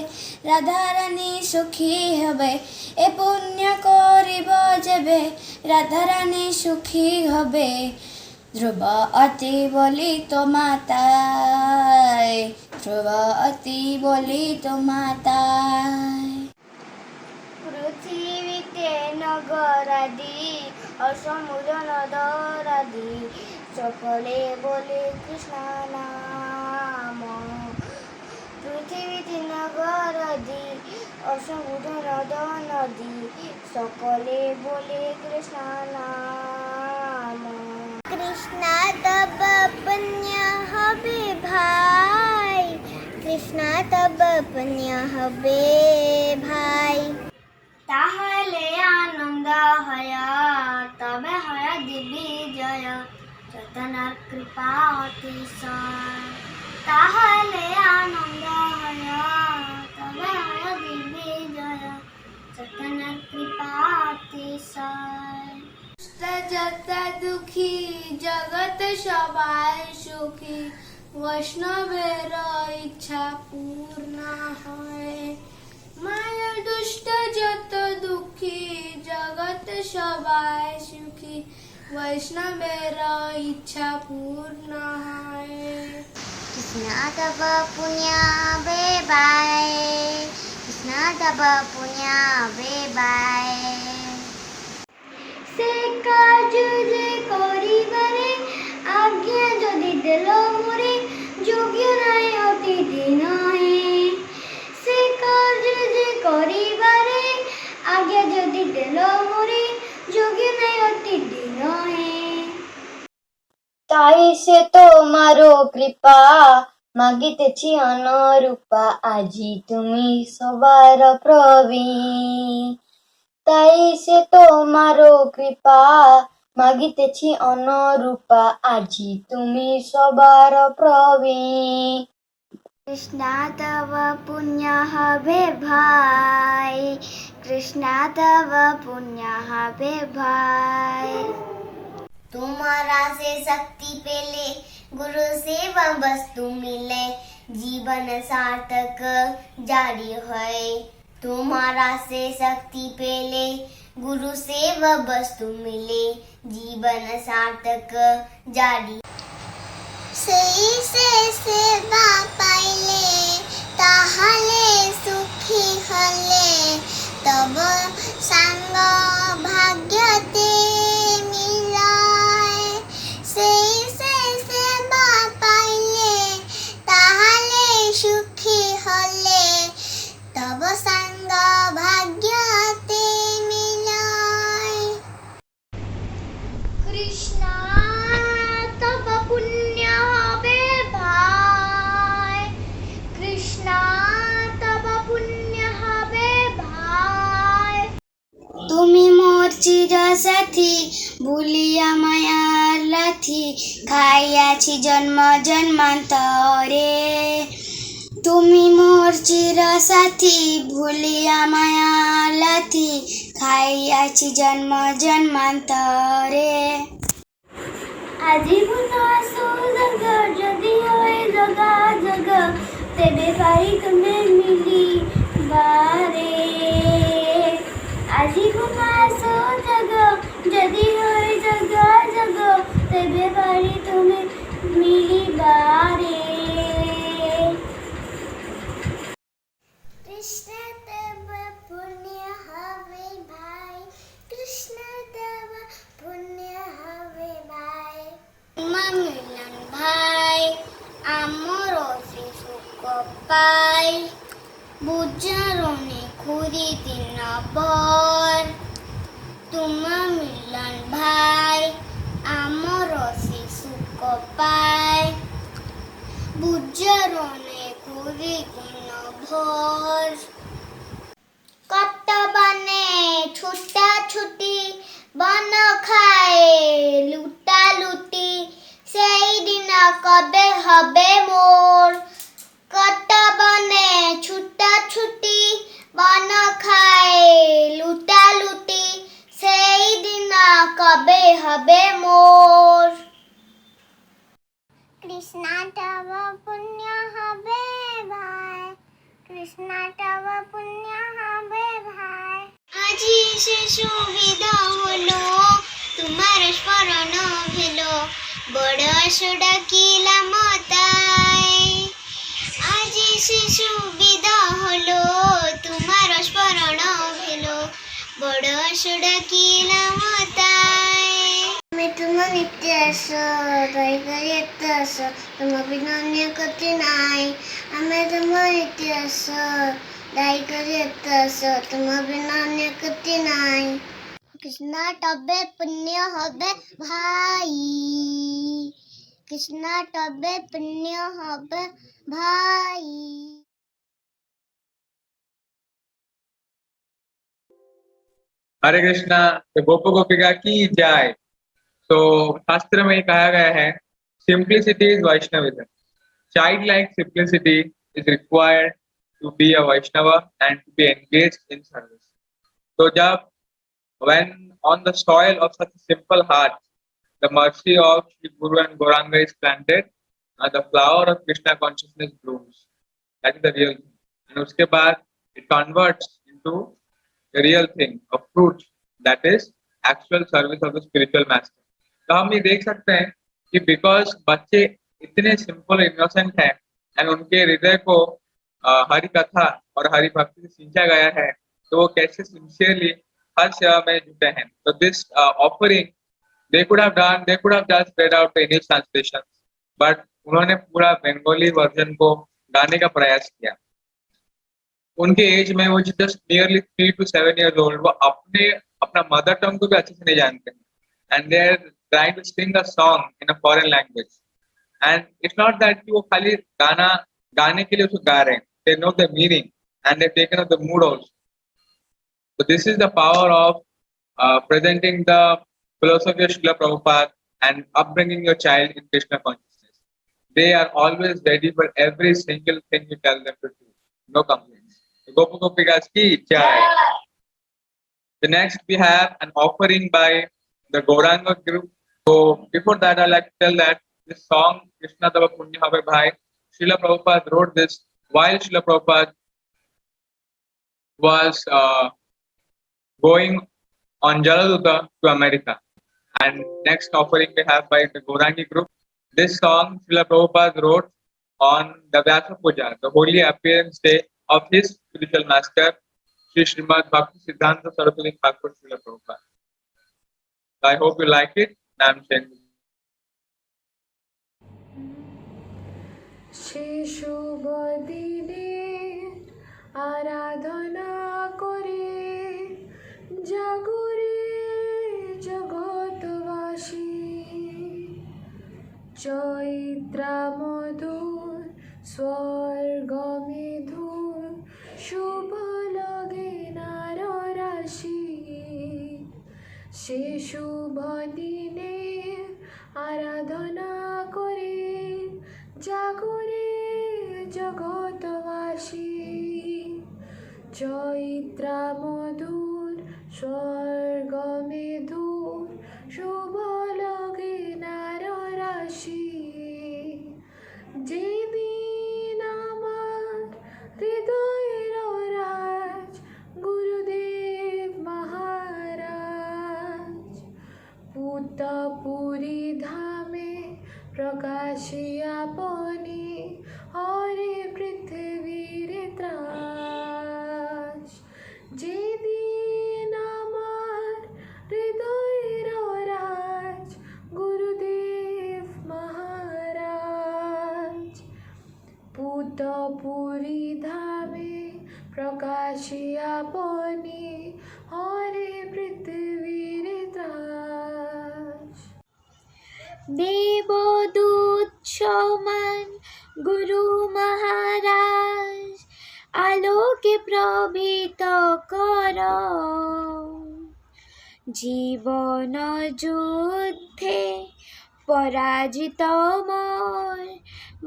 राधारानी सुखी हबे, ए पुण्य करिब जेबे राधारानी सुखी हबे। ध्रुव अति बोली तो माताय, ध्रुव अति बोली तो माताय। पृथ्वीते नगरादि और समुद्र नदरादि सकले बोले कृष्ण नाम। पृथ्वीते नगरादि और समुद्र नदी सकले बोले कृष्ण नाम। कृष्ण तब पुण्य हबे भाई, कृष्ण तब पुण्य हबे भाई। ताहले आनंद हय तबे हय दिग्विजय, चैतन्यर कृपा अतिशय। ताहले आनंद हय तबे हय दिग्विजय, चैतन्यर कृपा अतिशय। जगत दुखी जगत सबाय सुखी, वैष्णवेर इच्छा पूर्ण है। माया दुष्ट जत दुखी जगत सबाय सुखी, वैष्णवेर इच्छा पूर्ण है। कृष्ण तब पुण्य हबे भाई, कृष्ण तब पुण्य हबे भाई। से काज जे करिबारे आज्ञा जदि देल मोरे, योग्य नाय अति दिन हे। से काज जे करिबारे आज्ञा जदि देल मोरे, योग्य नाय अति दिन हे। ताई से तोमारो कृपा मागितेछि अनुरूपा, आजी तुमी सबार प्रवीण। ताई से तोमारो कृपा मागितेछि अनुरूपा, आजी तुमी सबार प्रवीण। कृष्ण तब पुण्य हबे भाई, कृष्ण तब पुण्य हबे भाई। तुम्हारा से शक्ति पेले गुरु सेवा वस्तु मिले, जीवन सार्थक जारी है। तुम्हारा से शक्ति पेले गुरु सेवा वस्तु मिले, जीवन सार्थक जारी। सही से सेवा पाइले ताहले सुखी हले, तब संग भाग्यते मिलाय। सही से सेवा पाइले ताहले सुखी हले, तब संग भाग्यते मिलाय। कृष्ण तब पुण्य हबे भाई, कृष्ण तब पुण्य हबे भाई। तुमी मोर चिर साथी भूलिया मायार लाथी, खाइयाछि जन्म जन्मान्तरे। तुमी मोर चिर साथी भूलिया माया लाथी, खाइयाछि जन्म जन्मान्तरे। আজি বুনাসো জগা যদি হয় জগা জগা, তেবে পারি তুমি মিলি বারে। আজি বুনাসো জগা যদি হয় জগা জগা, তেবে পারি তুমি মিলি বারে। कृष्ण तब पुण्य हबे भाई, कृष्ण तब पुण्य हबे भाई। मिलन भाई आमर से सुख पाई, बुझारोने खुरी दिन भर। तुम मिलन भाई आमर से सुख पाई, बुझारोने खुरी दिन भर। कत बने छुटा छुटी बन खाए लुटा लुटी, सेई दिन कबे हबे मोर। कत बने छुटा छुटी बन खाए लुटा তব পুণ্য হবে ভাই। আজি শিশু বিদা হলো তোমার স্মরণ ভেলো বড় সুডা কিলা মতাই। আজি শিশু বিদা হলো তোমার স্মরণ ভেলো বড় সুডা কিলা মতাই। আমি তোমার নিত্য আসো দয় করে আসো তোমার বিনা অন্য গতি নাই। আমি তোমার নিত্য আসো দয় করে আসো তোমার বিনা অন্য গতি নাই। কৃষ্ণ তবে পুণ্য হবে ভাই, কৃষ্ণ তবে পুণ্য হবে ভাই। हरे कृष्णा। तो गोप गोपिका की जय। तो शास्त्र में कहा गया है simplicity is Vaishnavism. Child like simplicity is required to be a Vaishnava and to be engaged in service. तो जब when on the soil of such a simple heart the mercy of Shri Guru and Gauranga is planted and the flower of Krishna consciousness blooms. That is the real thing. And uske baad it converts into the real thing of fruit, that is actual service of the spiritual master. तो हम ये देख सकते हैं कि बिकॉज बच्चे इतने सिंपल इनोसेंट हैं एंड उनके हृदय को हरि कथा और हरि भक्ति से सिंचा गया है, तो वो कैसे सिंसियरली हर सेवा में जुटे हैं। तो this offering they could have just spread out the English translation, but उन्होंने पूरा बंगाली वर्जन को गाने का प्रयास किया। उनके एज में वो just nearly 3 to 7 years old, वो अपना मदर टंग को भी अच्छे से नहीं जानते हैं and they are trying to sing a song in a foreign language. And it's not that कि वो खाली गाने के लिए उसको गा रहे हैं, they know the meaning and they taken up the mood also. So this is the power of presenting the philosophy of Srila Prabhupada and upbringing your child in Krishna consciousness. They are always ready for every single thing you tell them to do. No complaints. Gopa Gopikas ki jai. The next we have an offering by the Gauranga group. So before that, I like to tell that this song Krishna Tava Punya Have Bhai, Srila Prabhupada wrote this while Srila Prabhupada was going on Jaladuta to America. And next offering we have by the Gaurangi group. This song Srila Prabhupada wrote on the Vyasa Puja, the holy appearance day of his spiritual master, Sri Srimad Bhakti Siddhanta Saraswati Thakur Srila Prabhupada. So I hope you like it. I'm saying শুভ দিনে আরাধনা করে জাগরে জগৎবাসী চৈত্রা মধুর স্বর্গ মেধুর শুভ লগে নার রাশি সে শুভ দিনে আরাধনা করে জাগরে জগৎবাসী চৈত্রা মধুর স্বর্গ মেধুর শুভ লগে নার রাশি যেদিন আমার হৃদয়ের রাজ গুরুদেব মহারাজ পুতপুরী ধামে প্রকাশিয়া পনি হরে পৃথিবীর ত্রাস যেদিন আমার হৃদয়ের রাজ গুরুদেব মহারাজ পুতপুরী ধামে প্রকাশিয়া পনি হরে পৃথিবীর ত্রাস দেবদূত সমান গুরু মহারাজ আলোকে প্রভৃত কর জীবন যুদ্ধে পরাজিত মোর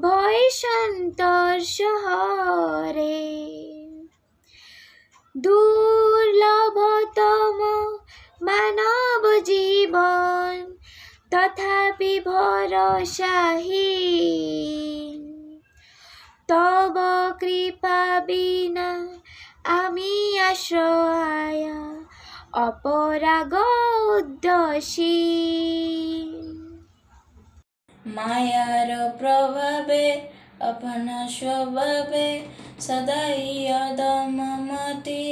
ভয় সন্তর্ষ হরে দুর্লভতম মানব জীবন তথাপি ভরসাহীন তব কৃপা বিনা আমি আশ্রয় অপরাগ উদ্দসী মায়ার প্রভাবে আপনা স্বভাবে সদাই অদমমতি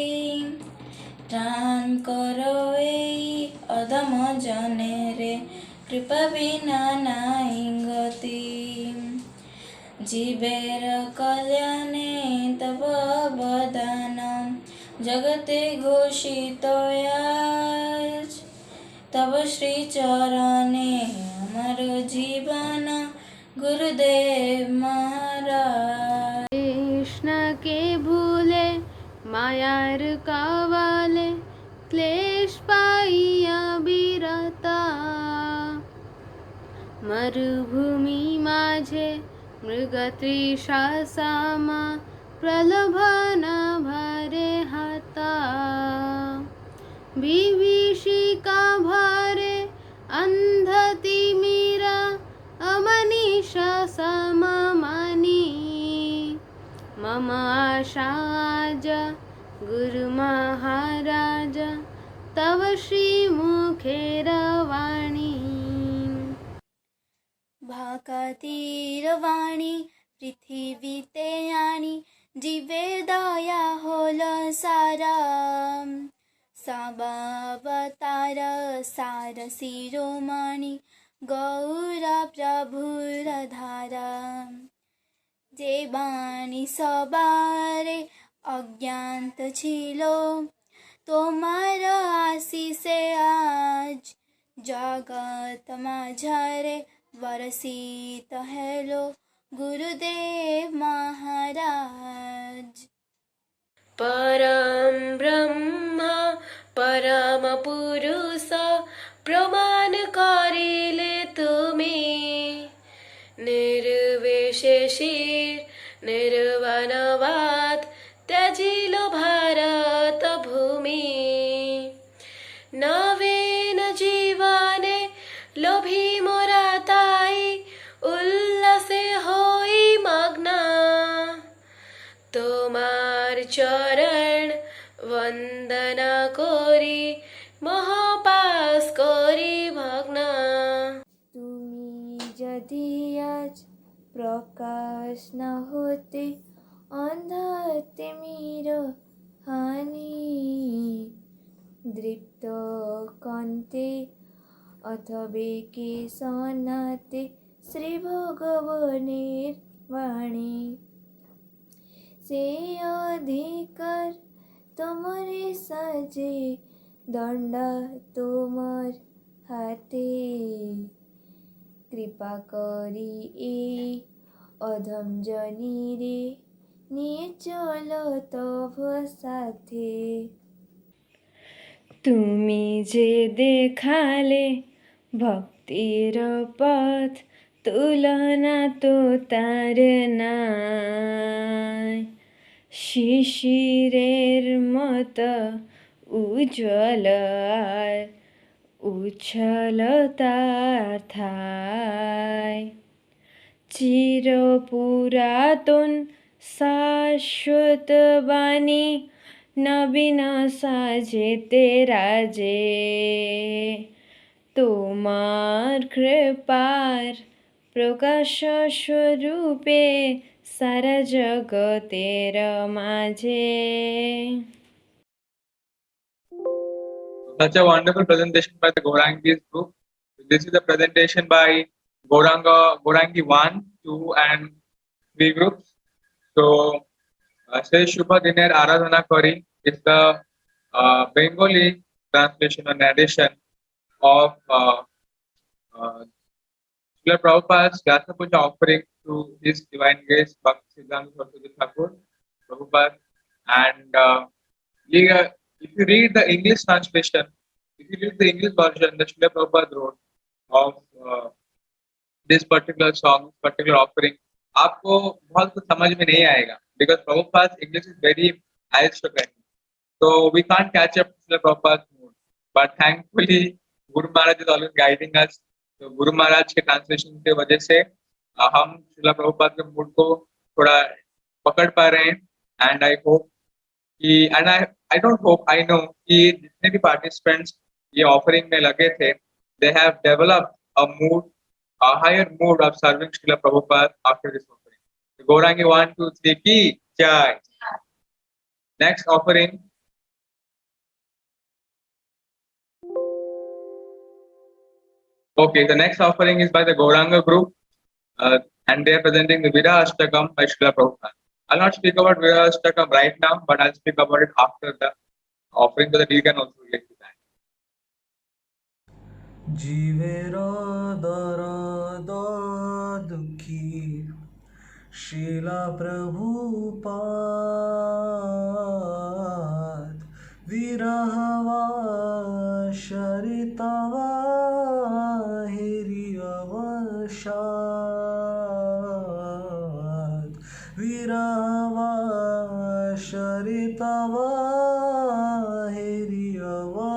ত্রাণ করো এই অদম জনেরে কৃপা বিনা নাই গতি জীবের কল্যাণে তব অবদান জগতে ঘোষিত আজ তব শ্রী চরণে আমার জীবন গুরুদেব মহারাজ কৃষ্ণ কে ভুলে মায়ার কাওয়ালে ক্লেশ পাইয়া বিরতা মরুভূমি মাঝে মৃগতৃষা সামা প্রলোভন ভরে হতা বিভীষিকা ভরে अंध तिमिरा अमनीषा सममानी मम आशाज गुरु महाराज तव श्री मुखेर वाणी भाकातीरवाणी पृथिवीते आणी जीवे दया होल सारा साबावतार सार शिरोमणि गौर प्रभुर धारा যে বাণী সবারে অজ্ঞাত ছিল তোমার আশিসে আজ জগৎ মাঝারে বরসিত হেলো গুরুদেব মহারাজ परम ब्रह्म परम पुरुष प्रमाण करिले तुमी निर्विशेषीर निर्वाणवाद त्याजिलो भारत भूमि नवीन जीवने लोभी मोरा ताई उल्लासे होई मग्ना তোমার চরণ বন্দনা করি মহাপাস করি ভগ্না তুমি যদি আজ প্রকাশ না হতে অন্ধাতে মির হানি দৃপ্ত কন্তে অথবে কে সনাতে শ্রী ভগবানের বাণী সে অধিকার তোমারে সাজে দণ্ডা তোমার হাতে কৃপা করি এই অধম জনিরে নিয়ে চলো তব সাথে তুমি যে দেখালে ভক্তির পথ তুলনা তো তার নাই শিশিরের মত উজ্জ্বল আর উচ্ছল তার থায় চির পুরাতন শাশ্বত বাণী নবীন সাজেতে রাজে তোমার কৃপার প্রকাশ স্বরূপে সারা জগতের মাঝে Such a wonderful presentation by the Gaurangi's group. This is a presentation by Gaurangi 1, 2 and 3 groups. So, Say Shubha Diner Aradhana Kori is the Bengali translation or narration of Srila Prabhupada's Gyatna Puja offering to His Divine Grace Bhakti Siddhanta Saraswati Thakur Prabhupada. And if you read the English translation, if you read the English version that Srila Prabhupada wrote of this particular song, particular offering, आपको बहुत कुछ समझ में नहीं आएगा because Prabhupada's English is very aristocratic. So we can't catch up to Srila Prabhupada's mood. But thankfully, Guru Maharaj is always guiding us. तो गुरु महाराज के ट्रांसलेशन की वजह से हम श्रीला प्रभुपाद के मूड को थोड़ा पकड़ पा रहे हैं। एंड आई होप कि and I don't hope, I know कि जितने भी पार्टिसिपेंट्स ये ऑफरिंग में लगे थे, they have developed a mood, a higher mood of serving Srila Prabhupada after this offering. Gaurangi 1, 2, 3 ki jai. Next offering. Okay, the next offering is by the Gauranga group, and they are presenting the Vira Ashtakam by Srila Prabhupada. I'll not speak about Vira Ashtakam right now, but I'll speak about it after the offering, so that you can also relate to that. जीवेरा दर्द दुखी शीला प्रभुपाद विरहवा शरितवा हिरियवशाद विरहवा शरितवा हिरियवशाद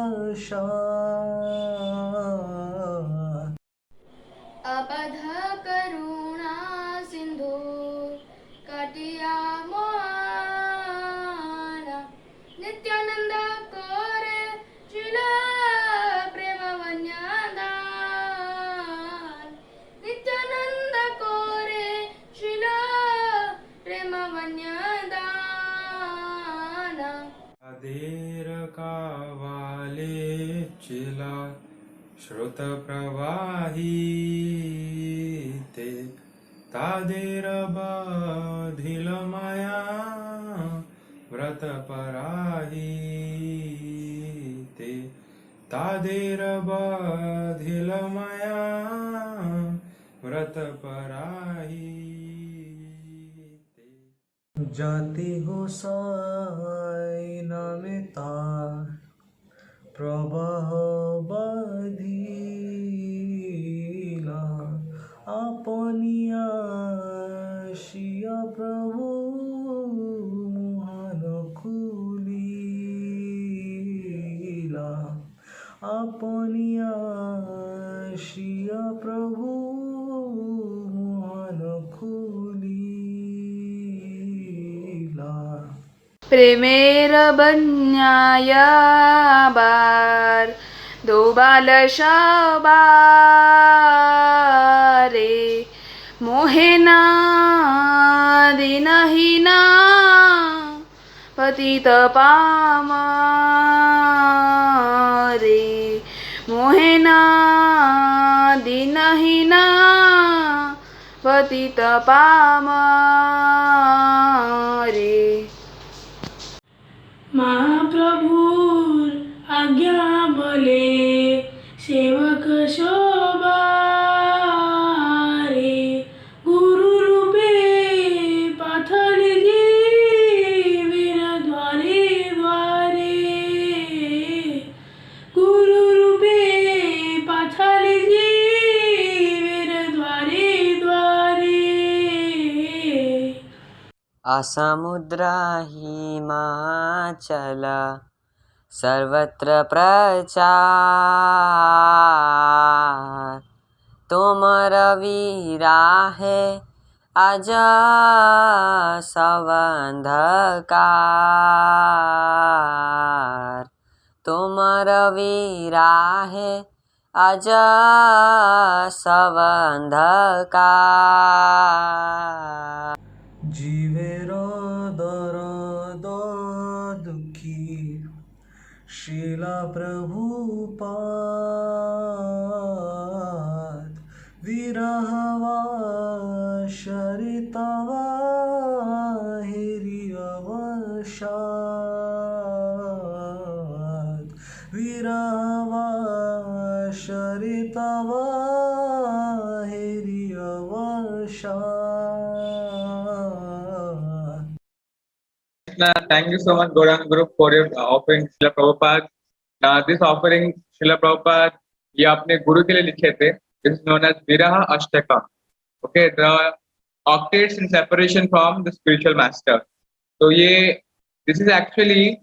अबध करुणा सिंधु कटिया मोहना नित्यानंद कोरे शिला प्रेम वन्यदान नित्यानंद कोरे शिला प्रेम वन्यदान देर कावाले चिला श्रुत प्रवाही ते तादेर बाधिल माया व्रत पराही ते तादेर बाधिल माया व्रत पराही ते जाति गोसाई नमिता प्रवाह बाधिला अपनिया शिया प्रभु मोहन खुलीला अपनिया शिया प्रभु मोहन खुलीला प्रेमेर बन्याया बार दो बाल शबारे मोहेना दिनहीना पतित पामरे मोहेना दिनहीना पतित पामरे महाप्रभुर आज्ञा बले सेवक शोभारे गुरु रूपे पाथले जीवीर द्वारे द्वारे गुरु रूपे पाथले जीवीर द्वारे द्वारे असमुद्रा हिमाचल सर्वत्र प्रचार तुमर वीराहे अज सवंधकार तुमर वीराहे अज सवंधकार जीवेरो दर्द दुखी Sheila Prabhupada विरहवा शरितवा हिरियवशाद विरहवा शरितवा हिरियवशाद. Thank you so much, Gauranga Group, for your offering, Srila Prabhupada. This offering, Srila Prabhupada, ये अपने गुरु के लिए लिखे थे. This is known as Viraha Ashtakam. Okay, the octaves in separation from the spiritual master. So ये this is actually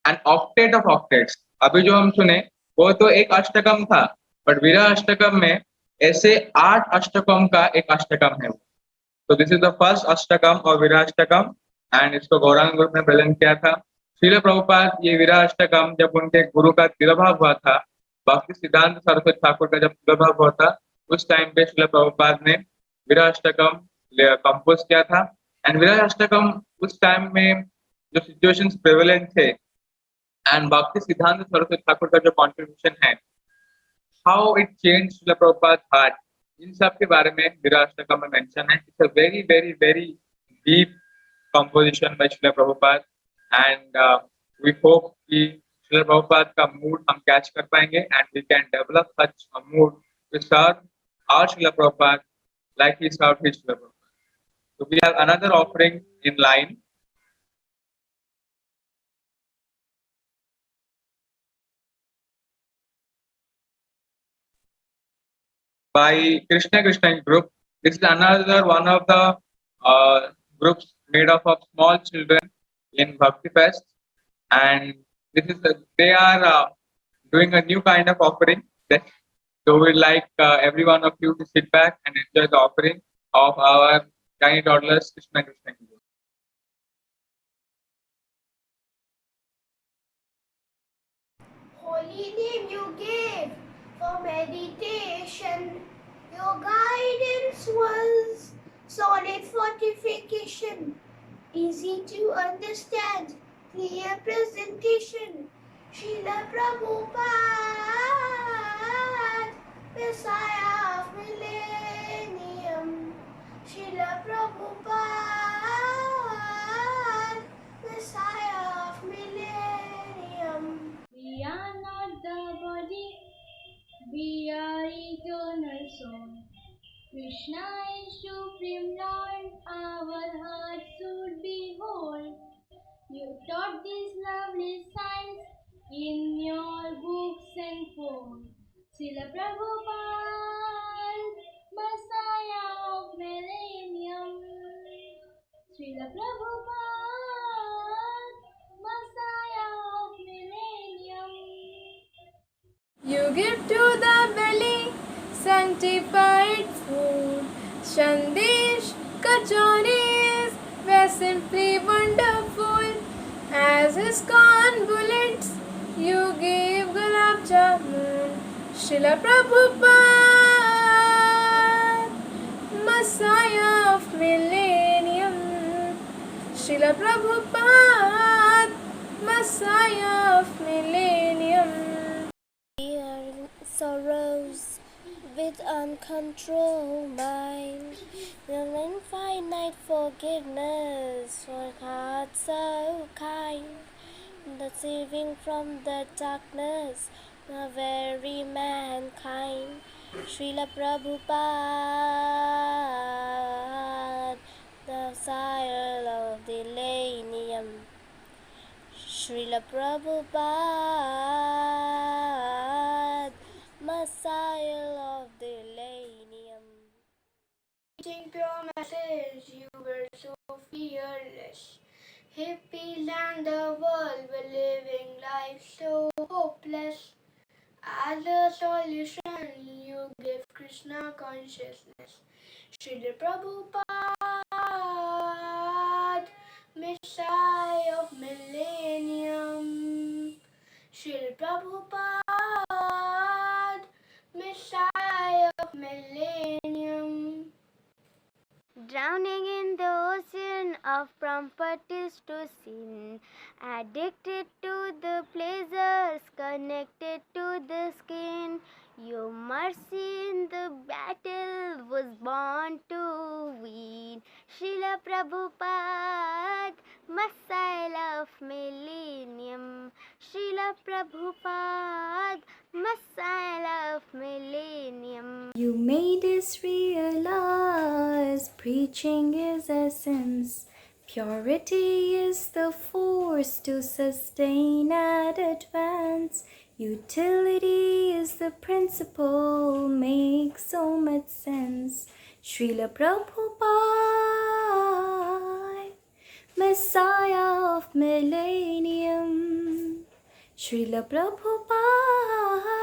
an octet of octets. अभी जो हम सुने वो तो एक अष्टकम था, but वीरा अष्टकम में ऐसे 8 अष्टकम का एक अष्टकम है. So this is the first Ashtakam or Virashtakam and इसको गौरांग ग्रुप ने प्रेजेंट किया था। श्रील प्रभुपाद ये विराष्टकम जब उनके गुरु का तिरोभाव हुआ था, भक्ति सिद्धांत सरस्वती ठाकुर का जब तिरोभाव हुआ था, उस टाइम पे श्रील प्रभुपाद ने विराष्टकम कंपोज किया था। एंड विराष्टकम उस टाइम में जो सिचुएशंस प्रेवलेंट थे एंड भक्ति सिद्धांत सरस्वती ठाकुर का जो कॉन्ट्रीब्यूशन है, how it change Srila Prabhupada heart, इन सब के बारे में विराष्टकम में मेंशन है। It's a very very very deep composition by Srila Prabhupada and we hope कि श्रील प्रभुपाद का मूड हम कैच कर पाएंगे and we can develop such a mood to serve our Srila Prabhupada like he served his Srila Prabhupada. So we have another offering in line. By Krishna Krishna group. This is another one of the groups made up of small children in Bhakti Fest, and this is they are doing a new kind of offering. So we'd like every one of you to sit back and enjoy the offering of our tiny toddlers, Krishna Krishna. Holy name you gave for meditation. Your guidance was solid fortification, easy to understand, clear presentation. Srila Prabhupada, Messiah of Millennium. Srila Prabhupada, Messiah of Millennium. We are not the body, we are eternal soul. Krishna is Supreme Lord, our hearts should behold. You taught these lovely signs in your books and phone. Srila Prabhupada, Messiah of Millennium. Srila Prabhupada, Messiah of Millennium. You give to the belly sanctified food. Sandesh kachoris were simply wonderful. As his convolutes, you gave gulab jamun. Srila Prabhupada, Messiah of Millennium. Srila Prabhupada, Messiah of Millennium. Sorrows with uncontrolled mind, the infinite forgiveness for heart so kind, the saving from the darkness, the very mankind. Srila Prabhupada, the sire of the millennium. Srila Prabhupada, Messiah of the millennium. Teaching pure message, you were so fearless. Hippie land the world were living life so hopeless. As a solution, you gave Krishna consciousness. Srila Prabhupada, Messiah of millennium. Srila Prabhupada, Messiah of millennium. Drowning in the ocean of properties to sin, addicted to the pleasures connected to the skin. Your mercy in the battle was born to win. Srila Prabhupada, Messiah of millennium. Srila Prabhupada, Messiah of millennium. You made us realize preaching is essence. Purity is the force to sustain and advance. Utility is the principle, makes so much sense. Srila Prabhupada, Messiah of millennium. Srila Prabhupada,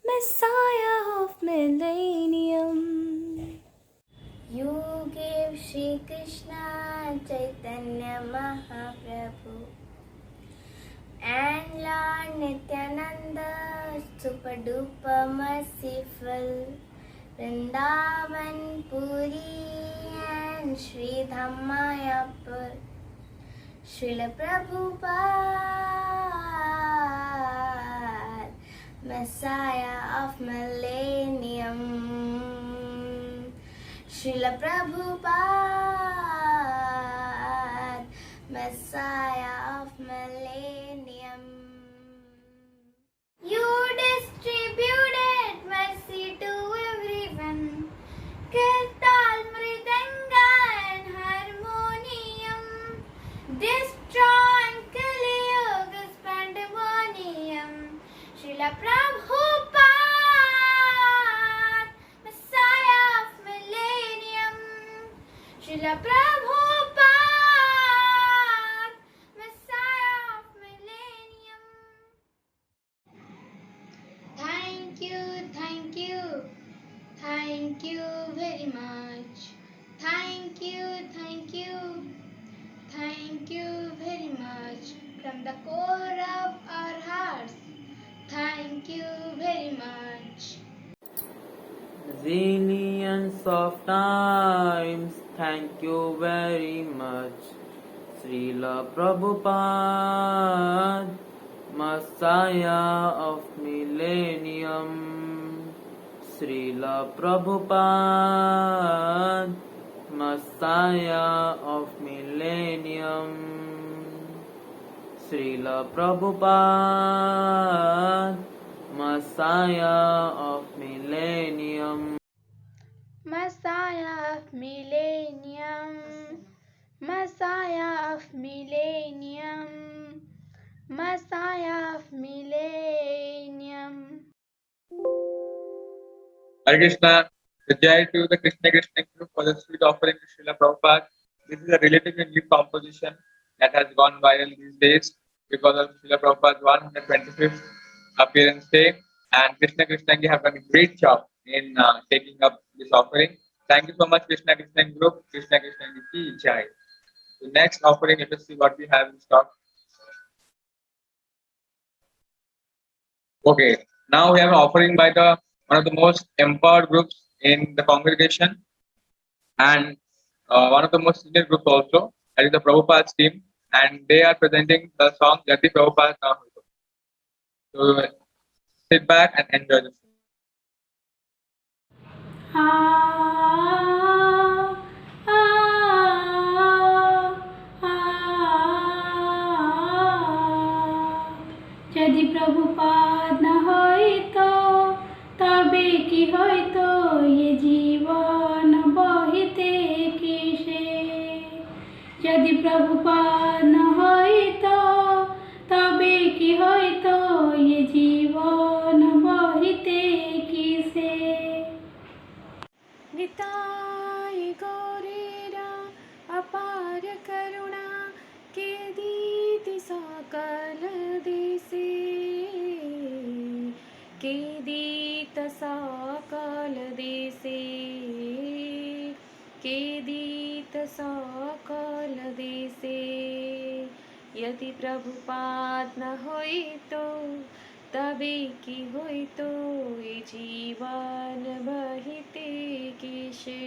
Messiah of millennium. You gave Shri Krishna Chaitanya Mahaprabhu and Lord Nityananda, super duper merciful, Vrindavan, Puri and Sri Dhammayapur, Srila Prabhupada, Messiah of Millennium, Srila Prabhupada, Messiah of Millennium. You distributed mercy to everyone, Kirtal, Mridanga and harmonium, destroying Kali Yuga's pandemonium, Srila Prabhupada, Messiah of Millennium, Srila Prabhupada, Messiah of Millennium. Thank you, thank you, thank you very much. Thank you, thank you, thank you very much from the core of our hearts. Thank you very much. Zillions of times, thank you very much. Srila Prabhupada, Messiah of Millennium. Srila Prabhupada, Messiah of Millennium. Srila Prabhupada, Messiah of Millennium. Messiah of Millennium, Messiah of Millennium, Messiah of Millennium. Hare Krishna. The Jai to the Krishna Krishna group for the sweet offering to Srila Prabhupada. This is a relatively new composition that has gone viral these days because of Srila Prabhupada's 125th appearance day. And Krishna Krishna ji have done a great job in taking up this offering. Thank you so much, Krishna Krishna group. Krishna Krishna ji ki Jai. The next offering, let us see what we have in stock. Okay, now we have an offering by the one of the most empowered groups in the congregation and one of the most senior groups also, that is the Prabhupada's team, and they are presenting the song Jati Prabhupada Na Hoy To. So sit back and enjoy the song. यदि प्रभुपाद न होई तो तबे की होई तो ये जीवन बहिते किसे। यदि प्रभुपाद न होई तो तबे की होई तो ये जीवन बहिते किसे। निताय गौरेरा अपार करुणा के दीति सकल दिसे, के दीत सकल दिसे, के दीत सकल दिसे। यदि प्रभुपाद न होई तो तबे की होई तो ये जीवन बहिते किसे।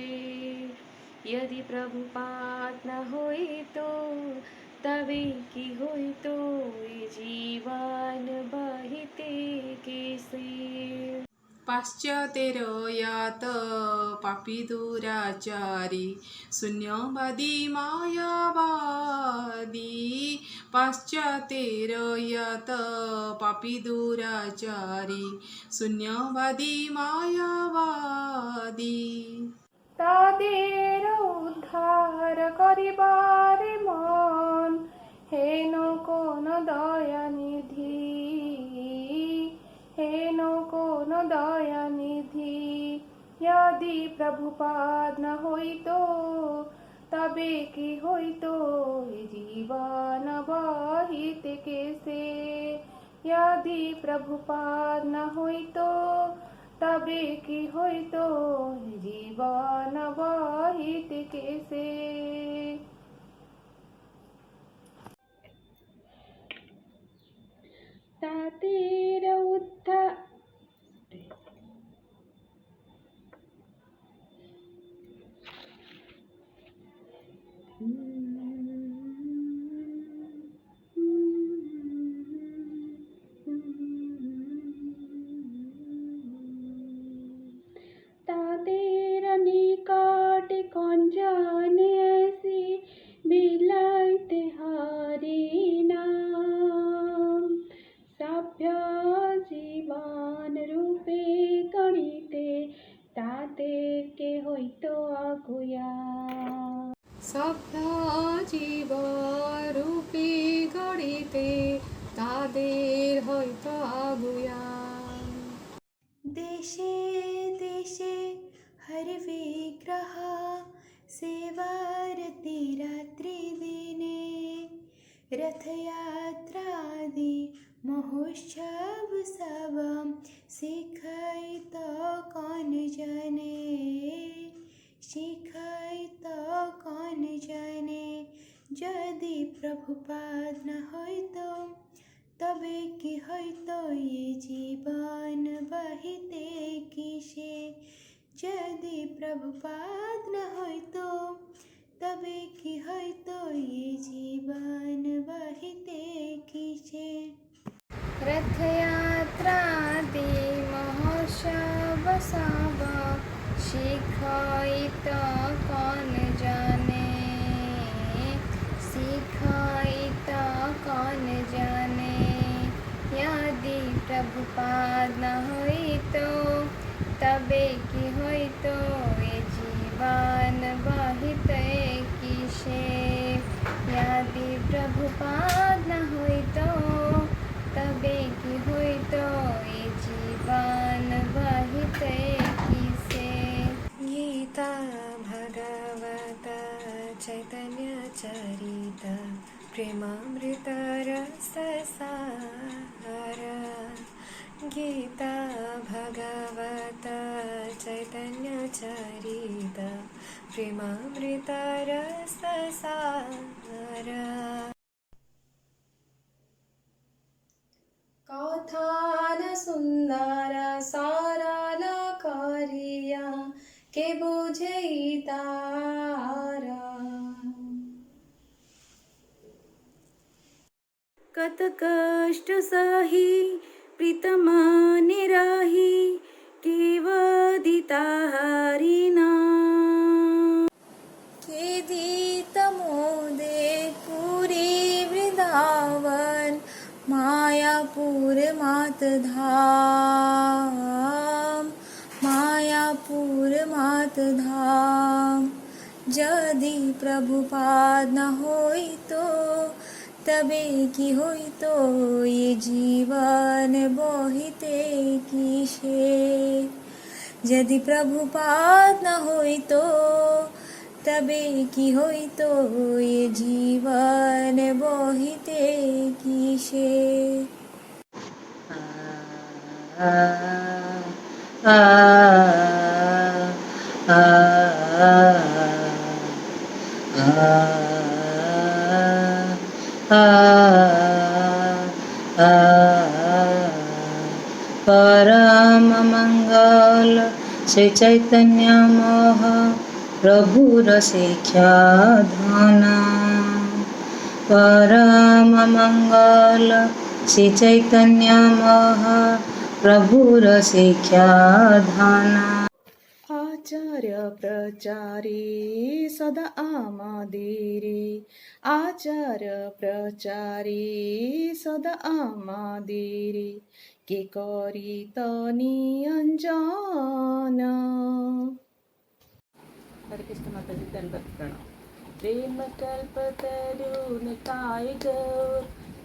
यदि प्रभुपाद न होई तो तबे की होई तो ये जीवन बहिते किसे। पाश्चात्यर यात पापी दुराचारी शून्यवादी मायावादी। पाश्चात्यर यात पापी दुराचारी शून्यवादी मायावादी। তাদের উদ্ধার করিবারে মন হেন কোন দয়ানিধি, হেন কোন দয়ানিধি। यदि प्रभुपाद न होइतो तबे की होइतो जीवन बहिते कैसे। यदि प्रभुपाद न होइतो তবে কি হইতো জীবন বহিতে কেসে। তাদের উদ্ধার তাদের নিকটে কঞ্জনে আসি বিলাইতে হরি নাম সভ্য জীবন রূপে গণিতে তাদেরকে হইতো আগুয়া। সভ্য জীবন রূপে গড়িতে তাদের হইতো আগুয়া। देशे देशे हर विग्रह सेवारती रात्रि दिने रथयात्रादि महोत्सव सब शिखित कौन जाने शिखित कौन जाने यदि प्रभुपाद न होइतो तबे कि होइतो ये जीवन बहिते किसे यदि प्रभुपाद न होइतो तबे कि होइतो ये जीवन बहिते किसे। रथयात्रादि महोत्सव सब शिखित कौन जाने शिखित कौन जाने यदि प्रभुपाद न होइतो तबे कि होइतो ये जीवन बहिते किसे यदि प्रभुपाद न होइतो तबे कि होइतो ये जीवन बहिते किसे। गीता भगवत चैतन्य चरित प्रेमामृत रस सार गीता भगवत चैतन्य चरित प्रेमामृत रस सार। कथन सुंदर सरल करिया के बुझई तारा कत कष्ट सही प्रीतम निराही केवदिता हरिना के दीत मोदे पूरी वृंदावन मायापुर मात धाम मायापुर मात धाम यदि प्रभुपाद न होइतो तबे कि होइतो ये जीवन बहिते किसे यदि प्रभुपाद न होइतो तबे कि होइतो ये जीवन बहिते किसे। परम मंगल श्री चैतन्य महाप्रभुर शिक्षा धन परम मंगल श्री चैतन्य महाप्रभुर शिक्षा धन। आचार्य प्रचारी सदा आमादिरे आचार्य प्रचारी सदा आमादिरे के करित नियंजन। हरे कृष्ण माता जी दंडवत प्रणाम। प्रेम कल्पतरुन टाइगर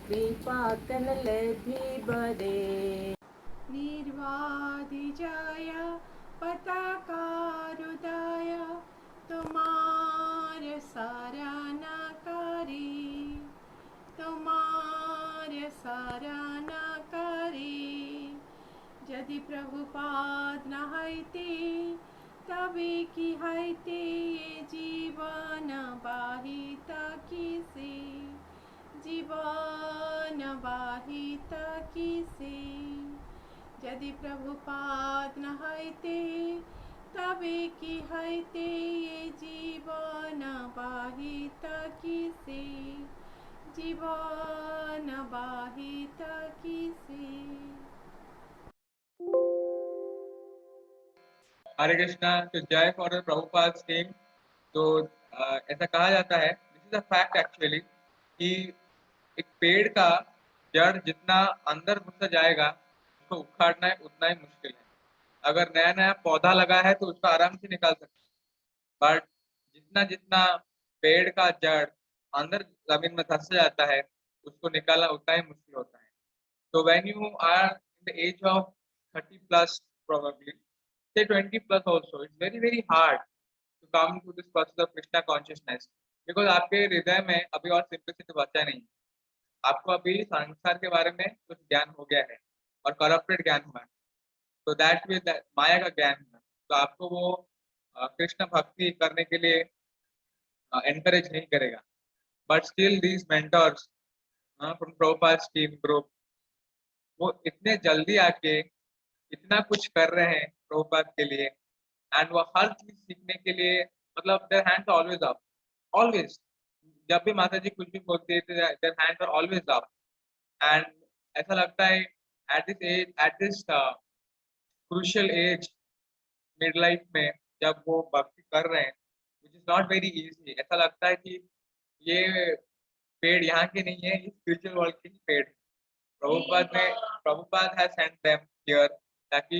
कृपा तन लभी बरे निर्वादि जय पताकारुदय तुम्हारे सराहना करी तुम्हारे सराहना करी यदि प्रभुपाद न हईते तबे की हईते ये जीवन बाहित किसे जीवन बाहित किसे यदि प्रभुपाद न हईते तबे की हईते ये जीवन बाहित किसे जीवन बाहित किसे। हरे कृष्णा। तो जय फॉर द प्रभुपाद टीम। तो ऐसा कहा जाता है, this is a fact actually, कि एक पेड़ का जड़ जितना अंदर घुसता जाएगा उसको उखाड़ना है उतना ही मुश्किल है। अगर नया नया पौधा लगा है तो उसको आराम से निकाल सकते हैं, बट जितना जितना पेड़ का जड़ अंदर जमीन में धंस जाता है उसको निकालना उतना ही मुश्किल होता है। तो when you are in the age of 30 plus, probably say 20 plus also, it's very very hard to come to this process of Krishna consciousness, because आपके हृदय में अभी और सिंपलिसिटी बचा नहीं। आपको अभी संसार के बारे में कुछ ज्ञान हो गया है और करप्टेड ज्ञान हुआ है, तो दैट विद माया का ज्ञान हुआ, तो आपको वो कृष्ण भक्ति करने के लिए एनकरेज नहीं करेगा। But still these mentors from Prabhupada team group, वो इतने जल्दी आके इतना कुछ कर रहे हैं प्रभुपाद के लिए, एंड वो हर चीज सीखने के लिए, मतलब their hands are always up, always. जब भी माता जी कुछ भी बोलते हैं their hands are always up, and ऐसा लगता है at this age, at this crucial age mid life में, जब वो भक्ति कर रहे हैं, which is not very easy, ऐसा लगता है कि ये पेड़ यहाँ के नहीं है, ये स्पिरिचुअल वर्ल्ड के ही पेड़ है। Prabhupada has sent them here ताकि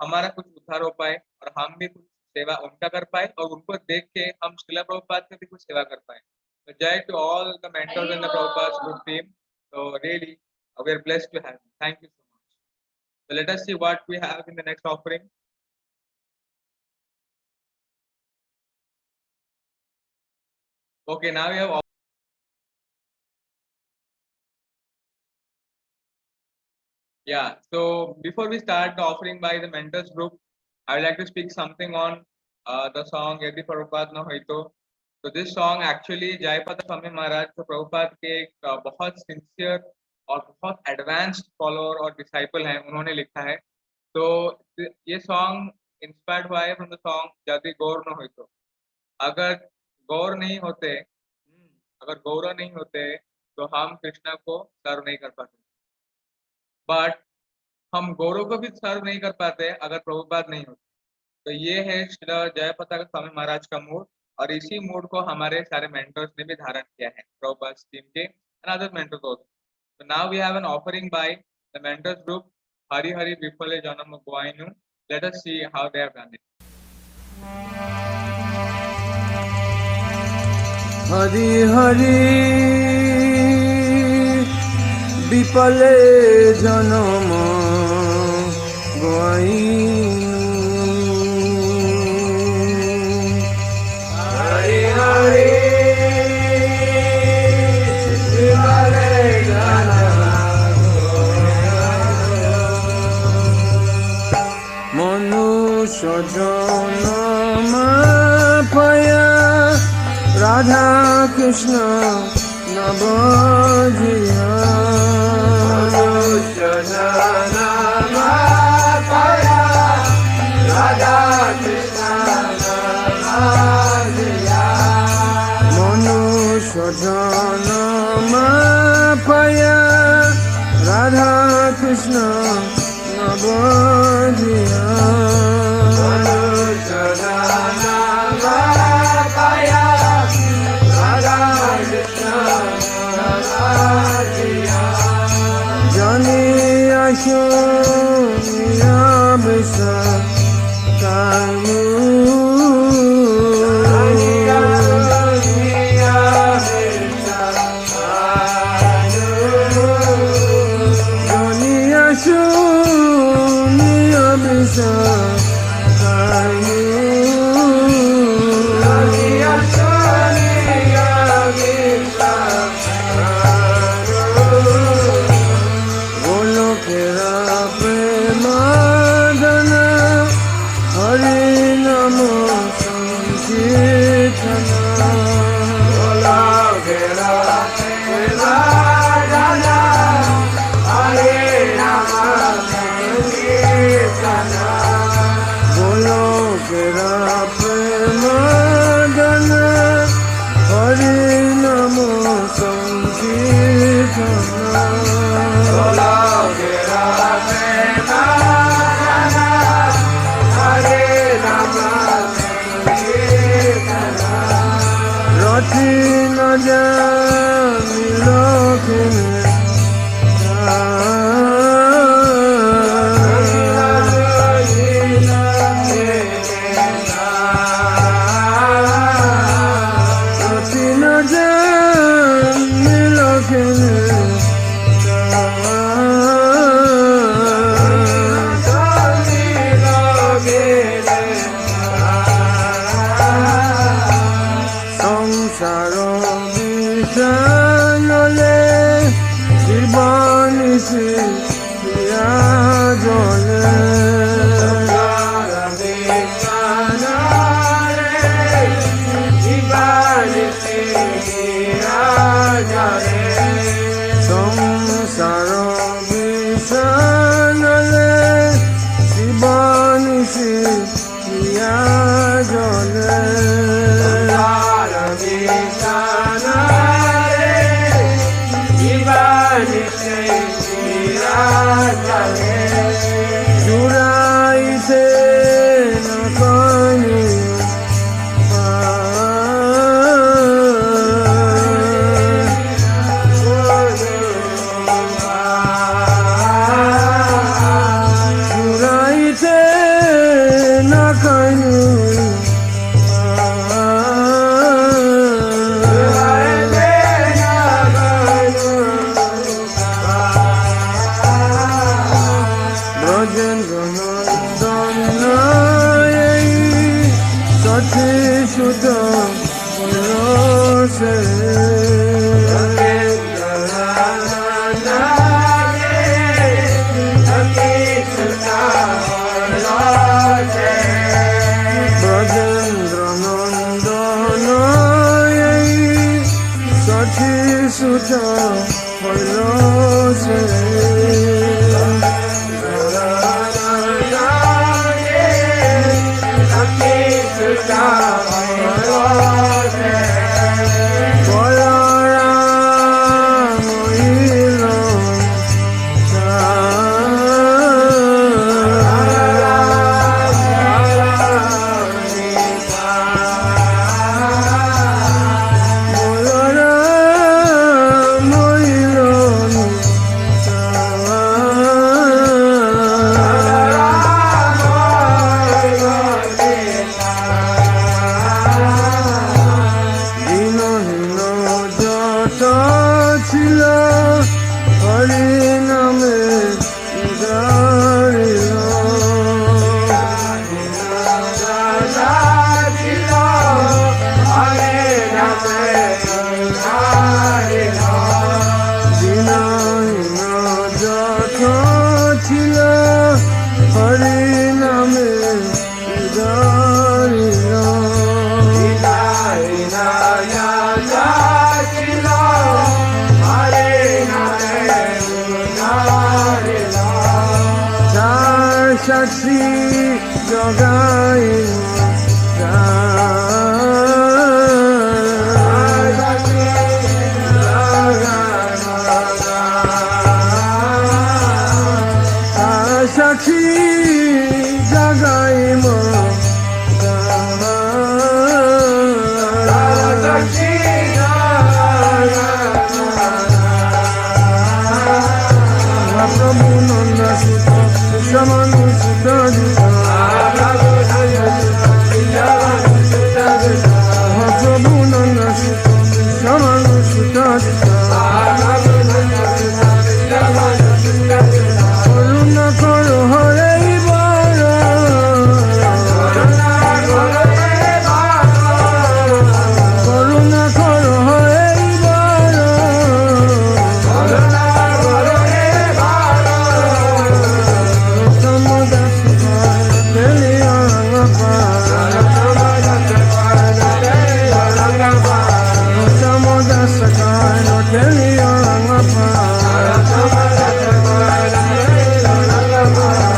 हमारा कुछ उद्धार हो पाए और हम भी कुछ सेवा उनका कर पाए, और उनको देख के हम श्रीला प्रभुपाद में भी कुछ सेवा कर पाए। तो जय to all the mentors in the Prabhupada group team. So really, we are blessed to have you. Thank you so much. So let us see what we have in the next offering. Okay, now we have. Yeah, so before we start the offering by the mentors group, I would like to speak something on the song Yadi Prabhupada Na Hoito. So this song actually Jayapata Swami Maharaj जो प्रभुपाद के एक बहुत सिंसियर और बहुत एडवांस्ड फॉलोअर और डिसाइपल हैं, उन्होंने लिखा है। तो ये सॉन्ग इंस्पायर्ड हुआ है फ्रॉम द सॉन्ग यदि गौर न होइतो। अगर गौर नहीं होते, अगर गौरव नहीं होते तो हम कृष्णा को सर्व नहीं कर पाते, बट हम गौरव को भी सर्व नहीं कर पाते अगर प्रभुपाद नहीं होते। तो ये है श्री जयपताका स्वामी महाराज का मूड, और इसी मूड को हमारे सारे मेंटर्स ने भी धारण किया है, प्रभुपाद टीम के and other mentors also. So now we have an offering by the mentors group Hari Hari Vipale Janam Goainu. Let us see how they have done it. Hari Hari Vipale Janam Goainu. Hari Hari Janam paya Radha Krishna Nabhajiya Janam paya Radha Krishna Nabhajiya Manusya janam paya Radha Krishna Nabhajiya Golo kera pe শিবানিশি প্রিয়া জলে সংসার বিষানলে শিবানিশি প্রিয়া জলে জুড়াইতে না কানি জুড়াইতে না কানি ব্রজেন্দ্র নন্দন সখী সুত সে ব্রজেন্দ্র নন্দন সখী সুত সে ছিল হরি নামে উদারিল দিনহীন যত ছিল হরি নামে উদারিল সাক্ষী জগাই সাক্ষী জগাই প্রভু নন্দ সুত সমান সুত প্রভু নন্দ সুত সমান সুত করুণা করো হরে করুণা করো হরে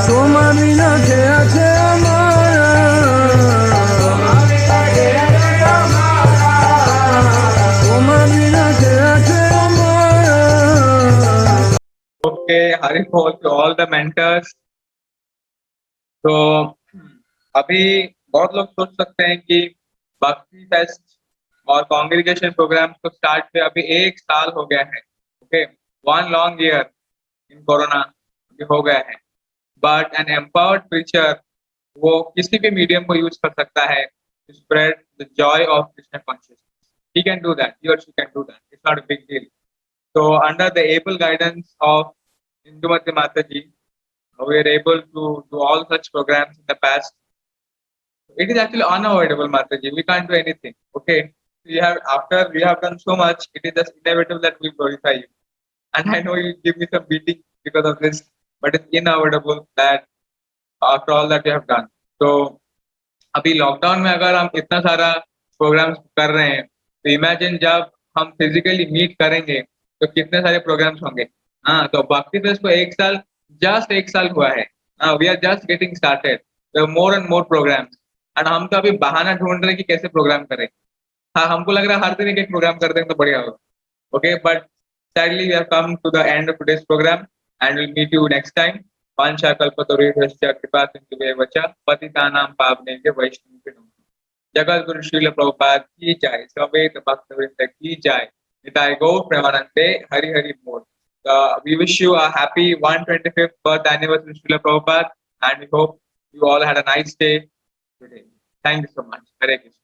তোমার বিনা কে আছে তোমার বিনা কে আছে Okay, Hari Bol to all the mentors. तो अभी बहुत लोग सोच सकते हैं कि भक्ति फेस्ट और कॉन्ग्रीगेशन प्रोग्राम को स्टार्ट पे अभी 1 साल हो गया है. Okay, 1 long year in corona हो गया है. बट एन एम्पावर्ड प्रीचर वो किसी भी मीडियम को यूज कर सकता है to spread the joy of Krishna consciousness. He can do that. He or she can do that. It's not a big deal. So under the able guidance of Indumati Mataji, we are able to do all such programs in the past. It is actually unavoidable, Mataji. We can't do anything. Okay. After we have done so much, it is just inevitable that we glorify you. and I know you give me some beating because of this, but it's inevitable that after all that you have done. So अभी लॉकडाउन में अगर हम इतना सारा प्रोग्राम्स कर रहे हैं तो इमेजिन जब हम फिजिकली मीट करेंगे तो कितने सारे प्रोग्राम्स होंगे. हाँ, तो भक्ति फेस्ट को जस्ट एक साल हुआ है. We are just getting started. More and more programs and हम तो अभी बहाना ढूंढ रहे हैं कि कैसे प्रोग्राम करें. हाँ, हमको लग रहा है हर दिन एक प्रोग्राम कर देंगे तो बढ़िया होगा. Okay, but sadly we have come to the end of today's programme and will meet you next time. वांछा कल्पतरुभ्यश्च कृपा सिंधुभ्येव च पतितानां पावनेभ्यो वैष्णवेभ्यो नमः. जगत गुरु श्रील प्रभुपाद की जय. समेत भक्तवृंद की जय. निताय गौर प्रेमानंदे. हरि हरि बोल. We wish you a happy 125th birth anniversary Srila Prabhupada, and we hope you all had a nice day today. Thank you so much. Hare Krishna.